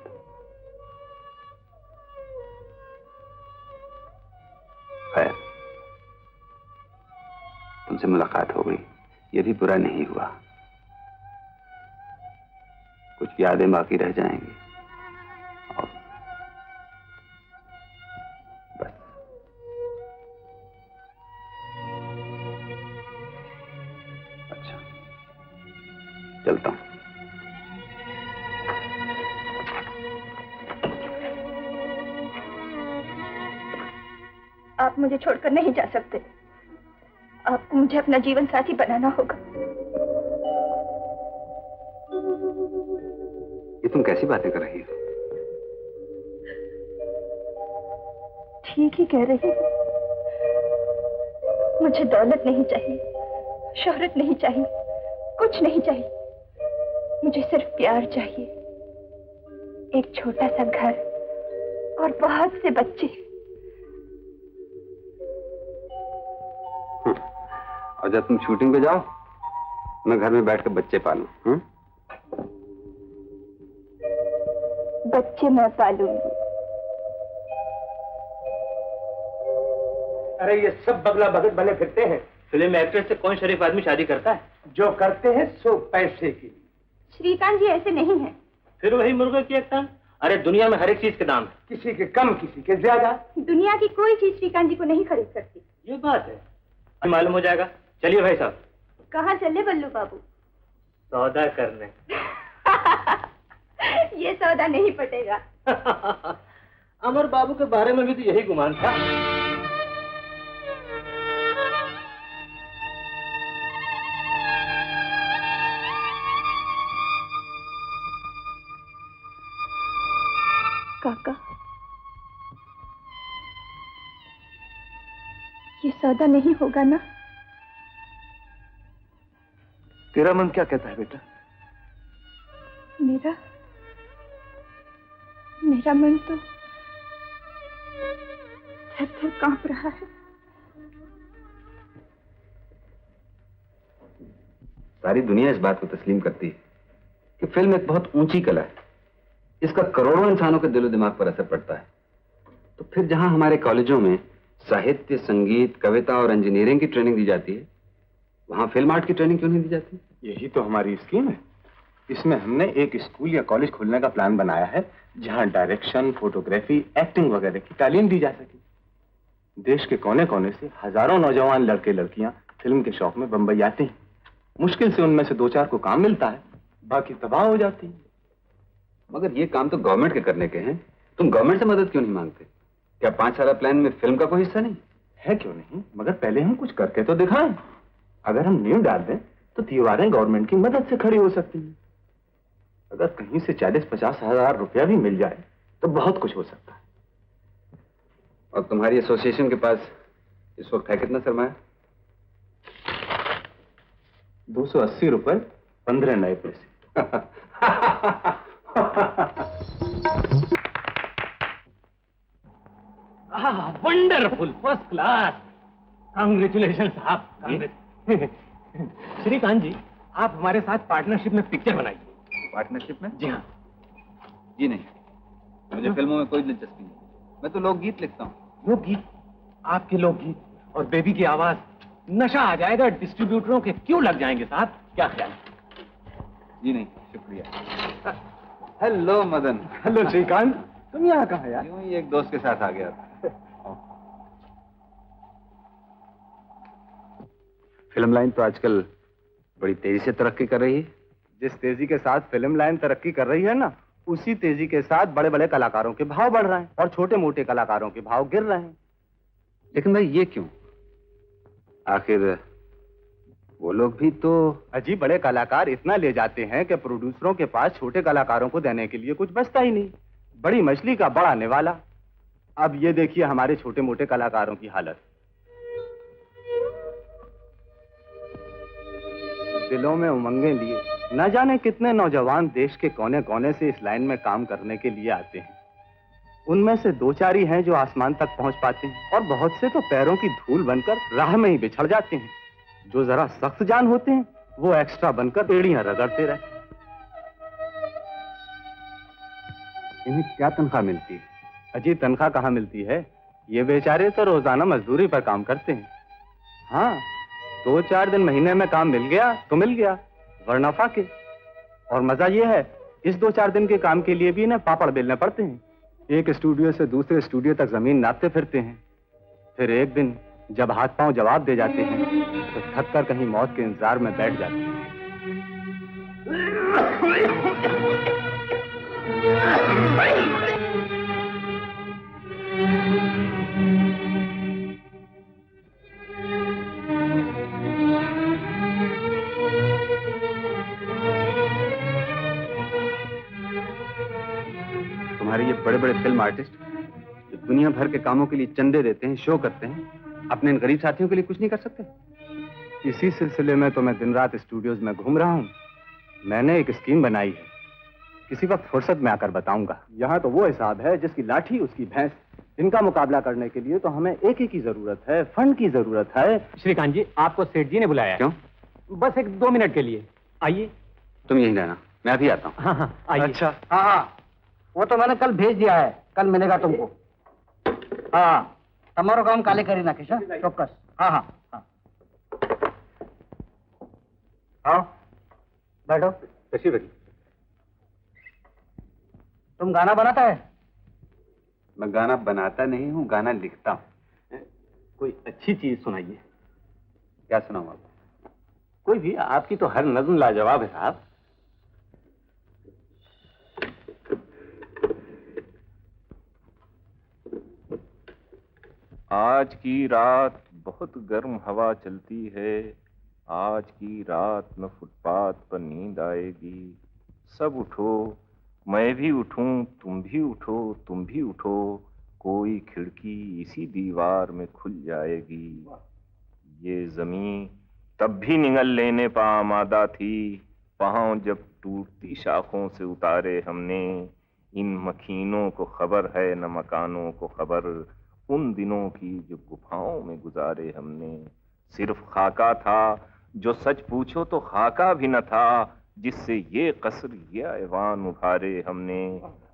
खैर, तुमसे मुलाकात हो गई, ये भी बुरा नहीं हुआ। कुछ यादें बाकी रह जाएंगी और बस। अच्छा, चलता हूं। आप मुझे छोड़कर नहीं जा सकते। आपको मुझे अपना जीवन साथी बनाना होगा। ये तुम कैसी बातें कर रही हो? ठीक ही कह रही हूँ। मुझे दौलत नहीं चाहिए, शोहरत नहीं चाहिए, कुछ नहीं चाहिए। मुझे सिर्फ प्यार चाहिए। एक छोटा सा घर और बहुत से बच्चे। और जब तुम शूटिंग पे जाओ मैं घर में बैठ कर बच्चे पालूं। बच्चे मैं पालूंगी। अरे ये सब बगला भगत बने फिरते हैं। फिल्म एक्ट्रेस से कौन शरीफ आदमी शादी करता है? जो करते हैं सो पैसे की। श्रीकांत जी ऐसे नहीं है। फिर वही मुर्गे की एक टांग। अरे दुनिया में हर एक चीज के दाम है, किसी के कम किसी के ज्यादा। दुनिया की कोई चीज श्रीकांत जी को नहीं खरीद सकती। ये बात है, मालूम हो जाएगा। चलिए भाई साहब। कहाँ चले बल्लू बाबू? सौदा करने। ये सौदा नहीं पटेगा। अमर बाबू के बारे में भी तो यही गुमान था। काका, ये सौदा नहीं होगा ना? तेरा मन क्या कहता है बेटा? मेरा मन तो थर-थर कांप रहा है। सारी दुनिया इस बात को तस्लीम करती है कि फिल्म एक बहुत ऊंची कला है। इसका करोड़ों इंसानों के दिलो दिमाग पर असर पड़ता है। तो फिर जहां हमारे कॉलेजों में साहित्य, संगीत, कविता और इंजीनियरिंग की ट्रेनिंग दी जाती है, वहां फिल्म आर्ट की ट्रेनिंग क्यों नहीं दी जाती? यही तो हमारी स्कीम है। इसमें हमने एक स्कूल या कॉलेज खोलने का प्लान बनाया है जहां डायरेक्शन, फोटोग्राफी, एक्टिंग वगैरह की तालीम दी जा सके। देश के कोने कोने से हजारों नौजवान लड़के लड़कियां फिल्म के शौक में बंबई आते हैं। मुश्किल से उनमें से 2-4 को काम मिलता है, बाकी तबाह हो जाती है। मगर ये काम तो गवर्नमेंट के करने के हैं। तुम गवर्नमेंट से मदद क्यों नहीं मांगते? क्या 5 साल प्लान में फिल्म का कोई हिस्सा नहीं है? क्यों नहीं, मगर पहले हम कुछ करके तो दिखाएं। अगर हम नींव डाल दें तो दीवारें गवर्नमेंट की मदद से खड़ी हो सकती हैं। अगर कहीं से 40-50 हजार रुपया भी मिल जाए तो बहुत कुछ हो सकता है। और तुम्हारी एसोसिएशन के पास इस वक्त है कितना सरमाया? 280 रुपए 15 नए पैसे। Wonderful, first class. कांग्रेचुलेशन साहब। श्रीकांत जी, आप हमारे साथ पार्टनरशिप में पिक्चर बनाइए। पार्टनरशिप में? जी हाँ। जी नहीं, मुझे फिल्मों में कोई दिलचस्पी नहीं। मैं तो लोकगीत लिखता हूँ। लोकगीत? आपके लोकगीत और बेबी की आवाज, नशा आ जाएगा। डिस्ट्रीब्यूटरों के क्यों लग जाएंगे साहब, क्या ख्याल? जी नहीं, शुक्रिया। हेलो मदन। हेलो श्रीकांत, तुम यहाँ कहाँ यार? यूं ही एक दोस्त के साथ आ गया था। फिल्म लाइन तो आजकल बड़ी तेजी से तरक्की कर रही है। जिस तेजी के साथ फिल्म लाइन तरक्की कर रही है ना, उसी तेजी के साथ बड़े बड़े कलाकारों के भाव बढ़ रहे हैं और छोटे मोटे कलाकारों के भाव गिर रहे हैं। लेकिन भाई ये क्यों? आखिर वो लोग भी तो अजीब बड़े कलाकार इतना ले जाते हैं कि प्रोड्यूसरों के पास छोटे कलाकारों को देने के लिए कुछ बचता ही नहीं। बड़ी मछली का बड़ा निवाला। अब ये देखिए हमारे छोटे मोटे कलाकारों की हालत। दिलों में उमंगें लिए न जाने कितने नौजवान देश के कोने कोने से इस लाइन में काम करने के लिए आते हैं। उनमें से 2-4 ही हैं जो आसमान तक पहुंच पाते हैं और बहुत से तो पैरों की धूल बनकर राह में ही बिछड़ जाते हैं। जो जरा सख्त जान होते हैं वो एक्स्ट्रा बनकर एड़ियां रगड़ते रहते। इन्हें क्या तनख्वाह मिलती है? अजी तनख्वाह कहाँ मिलती है? ये बेचारे तो रोजाना मजदूरी पर काम करते हैं। हाँ, 2-4 दिन महीने में काम मिल गया तो मिल गया, वरना फाके। और मजा ये है, इस 2-4 दिन के काम के लिए भी इन्हें पापड़ बेलने पड़ते हैं। एक स्टूडियो से दूसरे स्टूडियो तक जमीन नापते फिरते हैं। फिर एक दिन जब हाथ पांव जवाब दे जाते हैं तो थक कर कहीं मौत के इंतजार में बैठ जाते हैं। तुम्हारे ये बड़े बड़े फिल्म आर्टिस्ट जो दुनिया भर के कामों के लिए चंदे देते हैं, शो करते हैं, अपने इन गरीब साथियों के लिए कुछ नहीं कर सकते? इसी सिलसिले में तो मैं दिन रात स्टूडियोज में घूम रहा हूँ। मैंने एक स्कीम बनाई है किसी वक्त फुर्सत में आकर बताऊंगा। यहाँ तो वो हिसाब है जिसकी लाठी उसकी भैंस। इनका मुकाबला करने के लिए तो हमें एक ही की जरूरत है, फंड की जरूरत है। श्रीकांत जी, आपको सेठ जी ने बुलाया। क्यों? बस 1-2 मिनट के लिए। आइए। तुम यहीं रहना, मैं अभी आता हूँ। हाँ हाँ आइए। अच्छा हाँ हाँ, वो तो मैंने कल भेज दिया है, कल मिलेगा तुमको। हाँ, तुम्हारा काम काले करी ना किशा, चौकस। हाँ हाँ हाँ। आओ बैठो। कैसी बनी? तुम गाना बनाता है? मैं गाना बनाता नहीं हूँ, गाना लिखता हूँ। कोई अच्छी चीज सुनाइए। क्या सुनाऊँ आपको? कोई भी, आपकी तो हर नज़्म लाजवाब है साहब। आज की रात बहुत गर्म हवा चलती है, आज की रात में फुटपाथ पर नींद आएगी। सब उठो, मैं भी उठूं, तुम भी उठो, तुम भी उठो, कोई खिड़की इसी दीवार में खुल जाएगी। ये जमीन तब भी निगल लेने पा आमादा थी, पाँव जब टूटती शाखों से उतारे हमने। इन मखीनों को खबर है न मकानों को खबर, उन दिनों की जो गुफाओं में गुजारे हमने। सिर्फ खाका था जो सच पूछो तो खाका भी न था, जिससे ये कसर ये ऐवान उभारे हमने।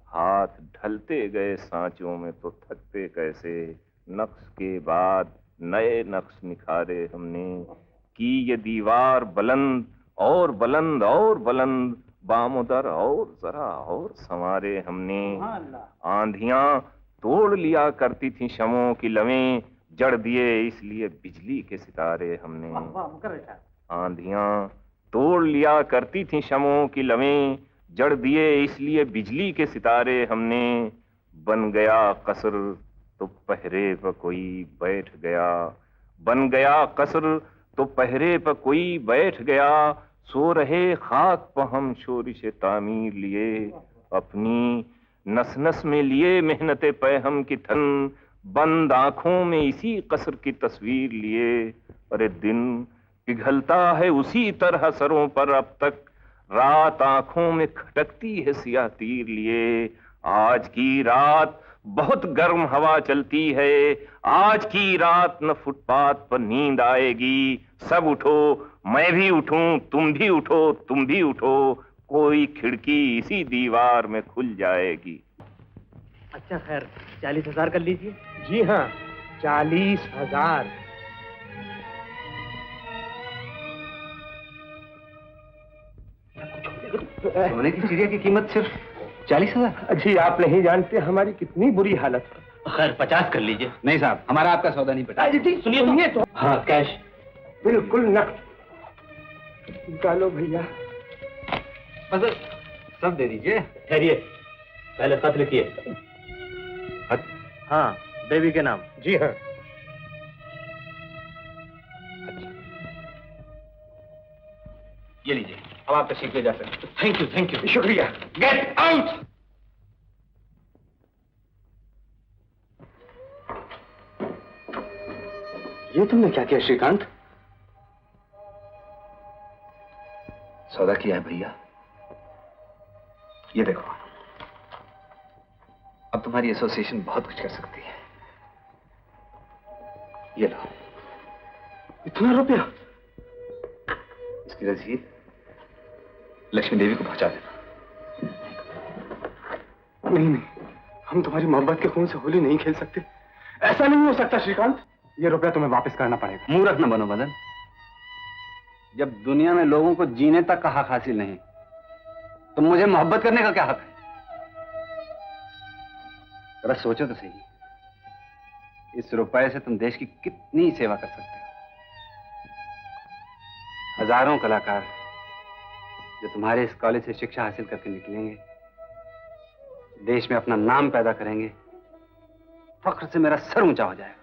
हाथ ढलते गए सांचों में तो थकते कैसे, नक्श के बाद नए नक्श निखारे हमने। कि ये दीवार बुलंद और बुलंद और बुलंद, बामुदर और जरा और संवारे हमने। आंधियां तोड़ लिया करती थी शमों की लवें, जड़ दिए इसलिए बिजली के सितारे हमने। आंधियां तोड़ लिया करती थी शमों की लवें, जड़ दिए इसलिए बिजली के सितारे हमने। बन गया कसर तो पहरे पर कोई बैठ गया, बन गया कसर तो पहरे पर कोई बैठ गया। सो रहे खाक पर हम शोरिश तामीर लिए, अपनी नस नस में लिए मेहनत पैहम की थन, बंद आंखों में इसी कसर की तस्वीर लिए। अरे दिन पिघलता है उसी तरह सरों पर अब तक, रात आंखों में खटकती है सियाह तीर लिए। आज की रात बहुत गर्म हवा चलती है, आज की रात न फुटपाथ पर नींद आएगी। सब उठो, मैं भी उठूं, तुम भी उठो, तुम भी उठो, कोई खिड़की इसी दीवार में खुल जाएगी। अच्छा खैर, 40,000 कर लीजिए। जी हाँ, 40,000। सोने की चिड़िया की कीमत सिर्फ 40,000? जी आप नहीं जानते हमारी कितनी बुरी हालत है। खैर 50 कर लीजिए। नहीं साहब, हमारा आपका सौदा नहीं पटा। सुनिए तो। हाँ कैश। बिल्कुल नकद। निकालो भैया। बस सब दे दीजिए। ठहरिए, पहले खत लिखिए। हाँ, बेबी के नाम। जी हाँ। ये लीजिए, अब आप तशरीफ ले जा सकते। Thank you, thank you. शुक्रिया। Get out. ये तुमने क्या किया श्रीकांत? सौदा किया है भैया। ये देखो, अब तुम्हारी एसोसिएशन बहुत कुछ कर सकती है। ये लो। इतना रुपया? इसकी रसीद लक्ष्मी देवी को पहुंचा देना। नहीं नहीं, हम तुम्हारी मोहब्बत के खून से होली नहीं खेल सकते। ऐसा नहीं हो सकता श्रीकांत। ये रुपया तुम्हें वापस करना पड़ेगा। मूर्ख न बनो मदन। जब दुनिया में लोगों को जीने तक का हक हासिल नहीं, तो मुझे मोहब्बत करने का क्या हक है? जरा सोचो तो सही, इस रुपए से तुम देश की कितनी सेवा कर सकते हो। हजारों कलाकार जो तुम्हारे इस कॉलेज से शिक्षा हासिल करके निकलेंगे, देश में अपना नाम पैदा करेंगे, फख्र से मेरा सर ऊंचा हो जाएगा।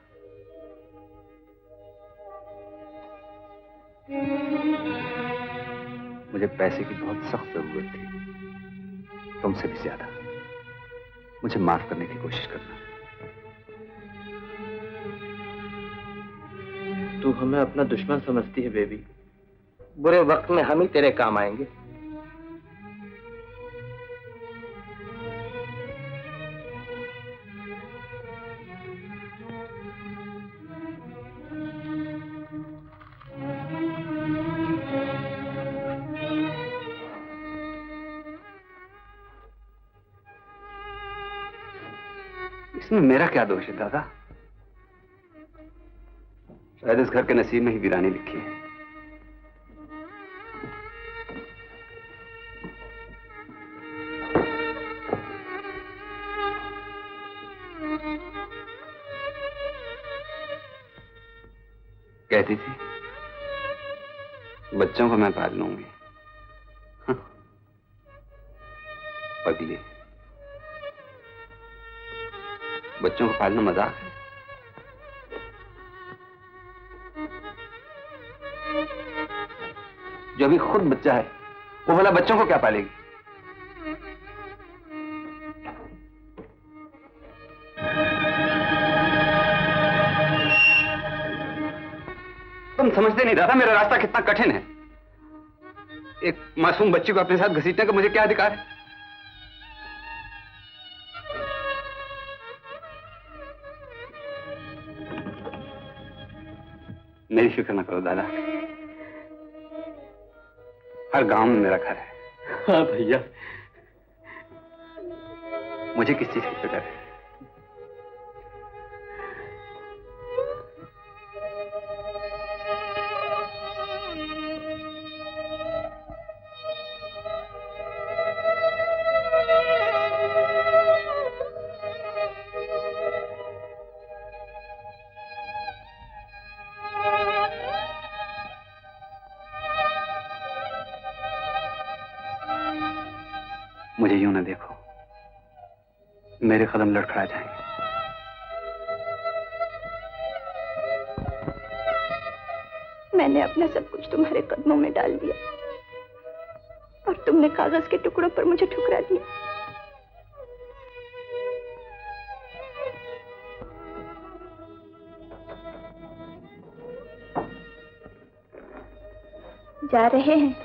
मुझे पैसे की बहुत सख्त जरूरत थी, तुमसे भी ज्यादा। मुझे माफ करने की कोशिश करना। तू हमें अपना दुश्मन समझती है बेबी। बुरे वक्त में हम ही तेरे काम आएंगे। इसमें मेरा क्या दोष है दादा? शायद इस घर के नसीब में ही वीरानी लिखी है। कहती थी बच्चों को मैं पाल लूंगी। पगली, बच्चों को पालना मजाक है? जो अभी खुद बच्चा है वो भला बच्चों को क्या पालेगी? तुम समझते नहीं दादा मेरा रास्ता कितना कठिन है। एक मासूम बच्ची को अपने साथ घसीटने का मुझे क्या अधिकार है? मेरी फिक्र न करो दादा, हर गांव में मेरा घर है। हाँ भैया, मुझे किस चीज की फिक्र है? मुझे यूं न देखो, मेरे कदम लड़खड़ा जाएंगे। मैंने अपना सब कुछ तुम्हारे कदमों में डाल दिया और तुमने कागज के टुकड़ों पर मुझे ठुकरा दिया। जा रहे हैं?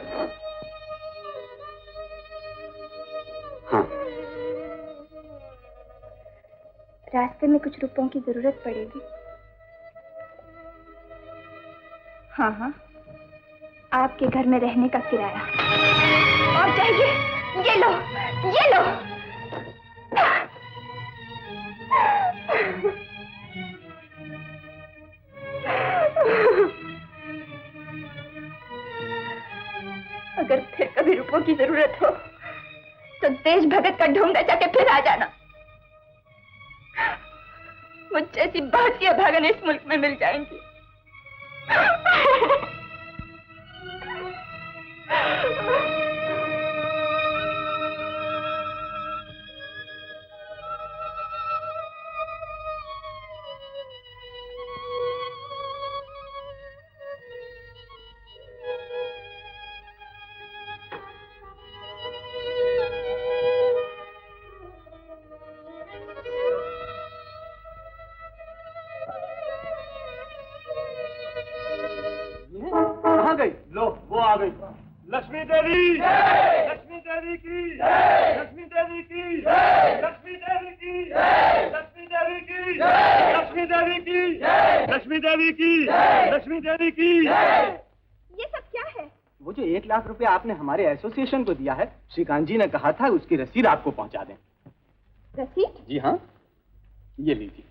हाँ। रास्ते में कुछ रुपयों की जरूरत पड़ेगी। हाँ हाँ, आपके घर में रहने का किराया। और चाहिए? ये लो, ये लो। अगर फिर कभी रुपयों की जरूरत हो तो देश भगत का ढोंगा जाके फिर आ जाना। मुझ जैसी भारतीय भागन इस मुल्क में मिल जाएंगी। लो वो आ गई। लक्ष्मी देवी, लक्ष्मी देवी की, लक्ष्मी देवी की, लक्ष्मी देवी की, लक्ष्मी देवी की, लक्ष्मी देवी की, लक्ष्मी देवी की, लक्ष्मी देवी की। ये सब क्या है? वो जो 1 लाख रुपए आपने हमारे एसोसिएशन को दिया है, श्रीकांत जी ने कहा था उसकी रसीद आपको पहुंचा दें। रसीद? जी हाँ, ये लीजिए।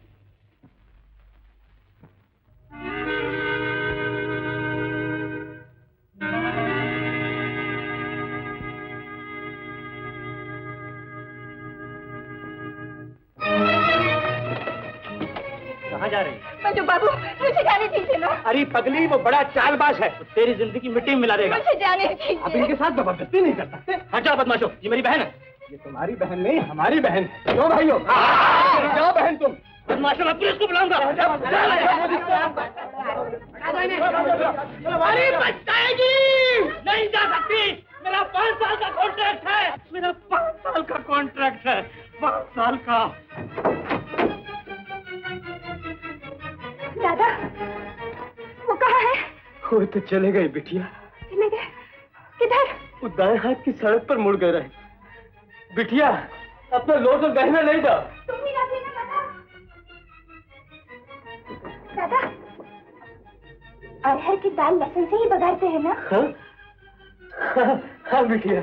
कहाँ जा रही है? मंजू बाबू, मुझे जाने दीजिए ना। अरे पगली, वो बड़ा चालबाज है, तेरी जिंदगी मिट्टी में मिला देगा। मुझे जाने दीजिए। आप इनके साथ जबरदस्ती नहीं कर सकते। हट जाओ बदमाशो, ये मेरी बहन है। ये तुम्हारी बहन नहीं, हमारी बहन। क्यों भाइयों? जाओ बहन तुम। बदमाशो, मैं पुलिस को बुलाऊंगा। अरे बचाएगी, नहीं जा सकती। मेरा 5 साल का कॉन्ट्रैक्ट है, मेरा 5 साल का कॉन्ट्रैक्ट है, 5 साल का। दादा, वो कहाँ है? वो तो चले गए बिटिया। चले गए? किधर? वो दाएं हाथ की सड़क पर मुड़ गए रहे। बिटिया, अपना लोट और गहना ले जाओ। तुम ही रखी ना दादा। अरहर की दाल लहसुन से ही बघारते हैं ना? हाँ, हाँ, हाँ बिटिया।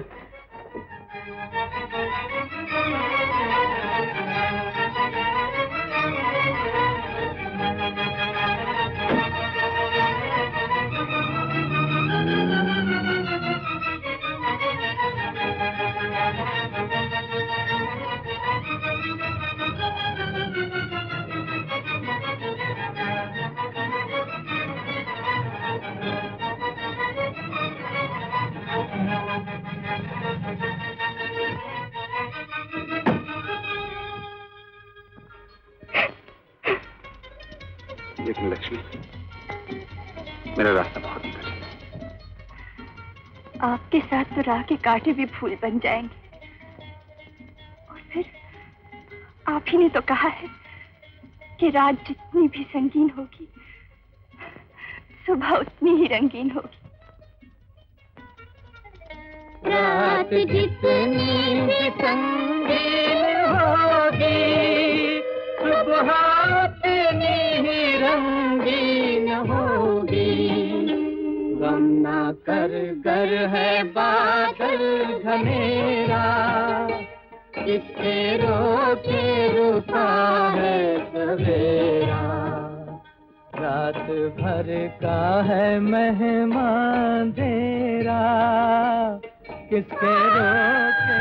लेकिन लक्ष्मी, मेरा रास्ता बहुत कठिन है। आपके साथ तो राह के कांटे भी फूल बन जाएंगे। और फिर आप ही ने तो कहा है कि रात जितनी भी संगीन होगी, सुबह उतनी ही रंगीन होगी। रात जितनी भी संगीन होगी, सुबह उतनी ही रंगीन होगी। गम ना कर गर है बादल घनेरा, किसके रोके रुका है सवेरा। रात भर का है मेहमान तेरा, किसके रोके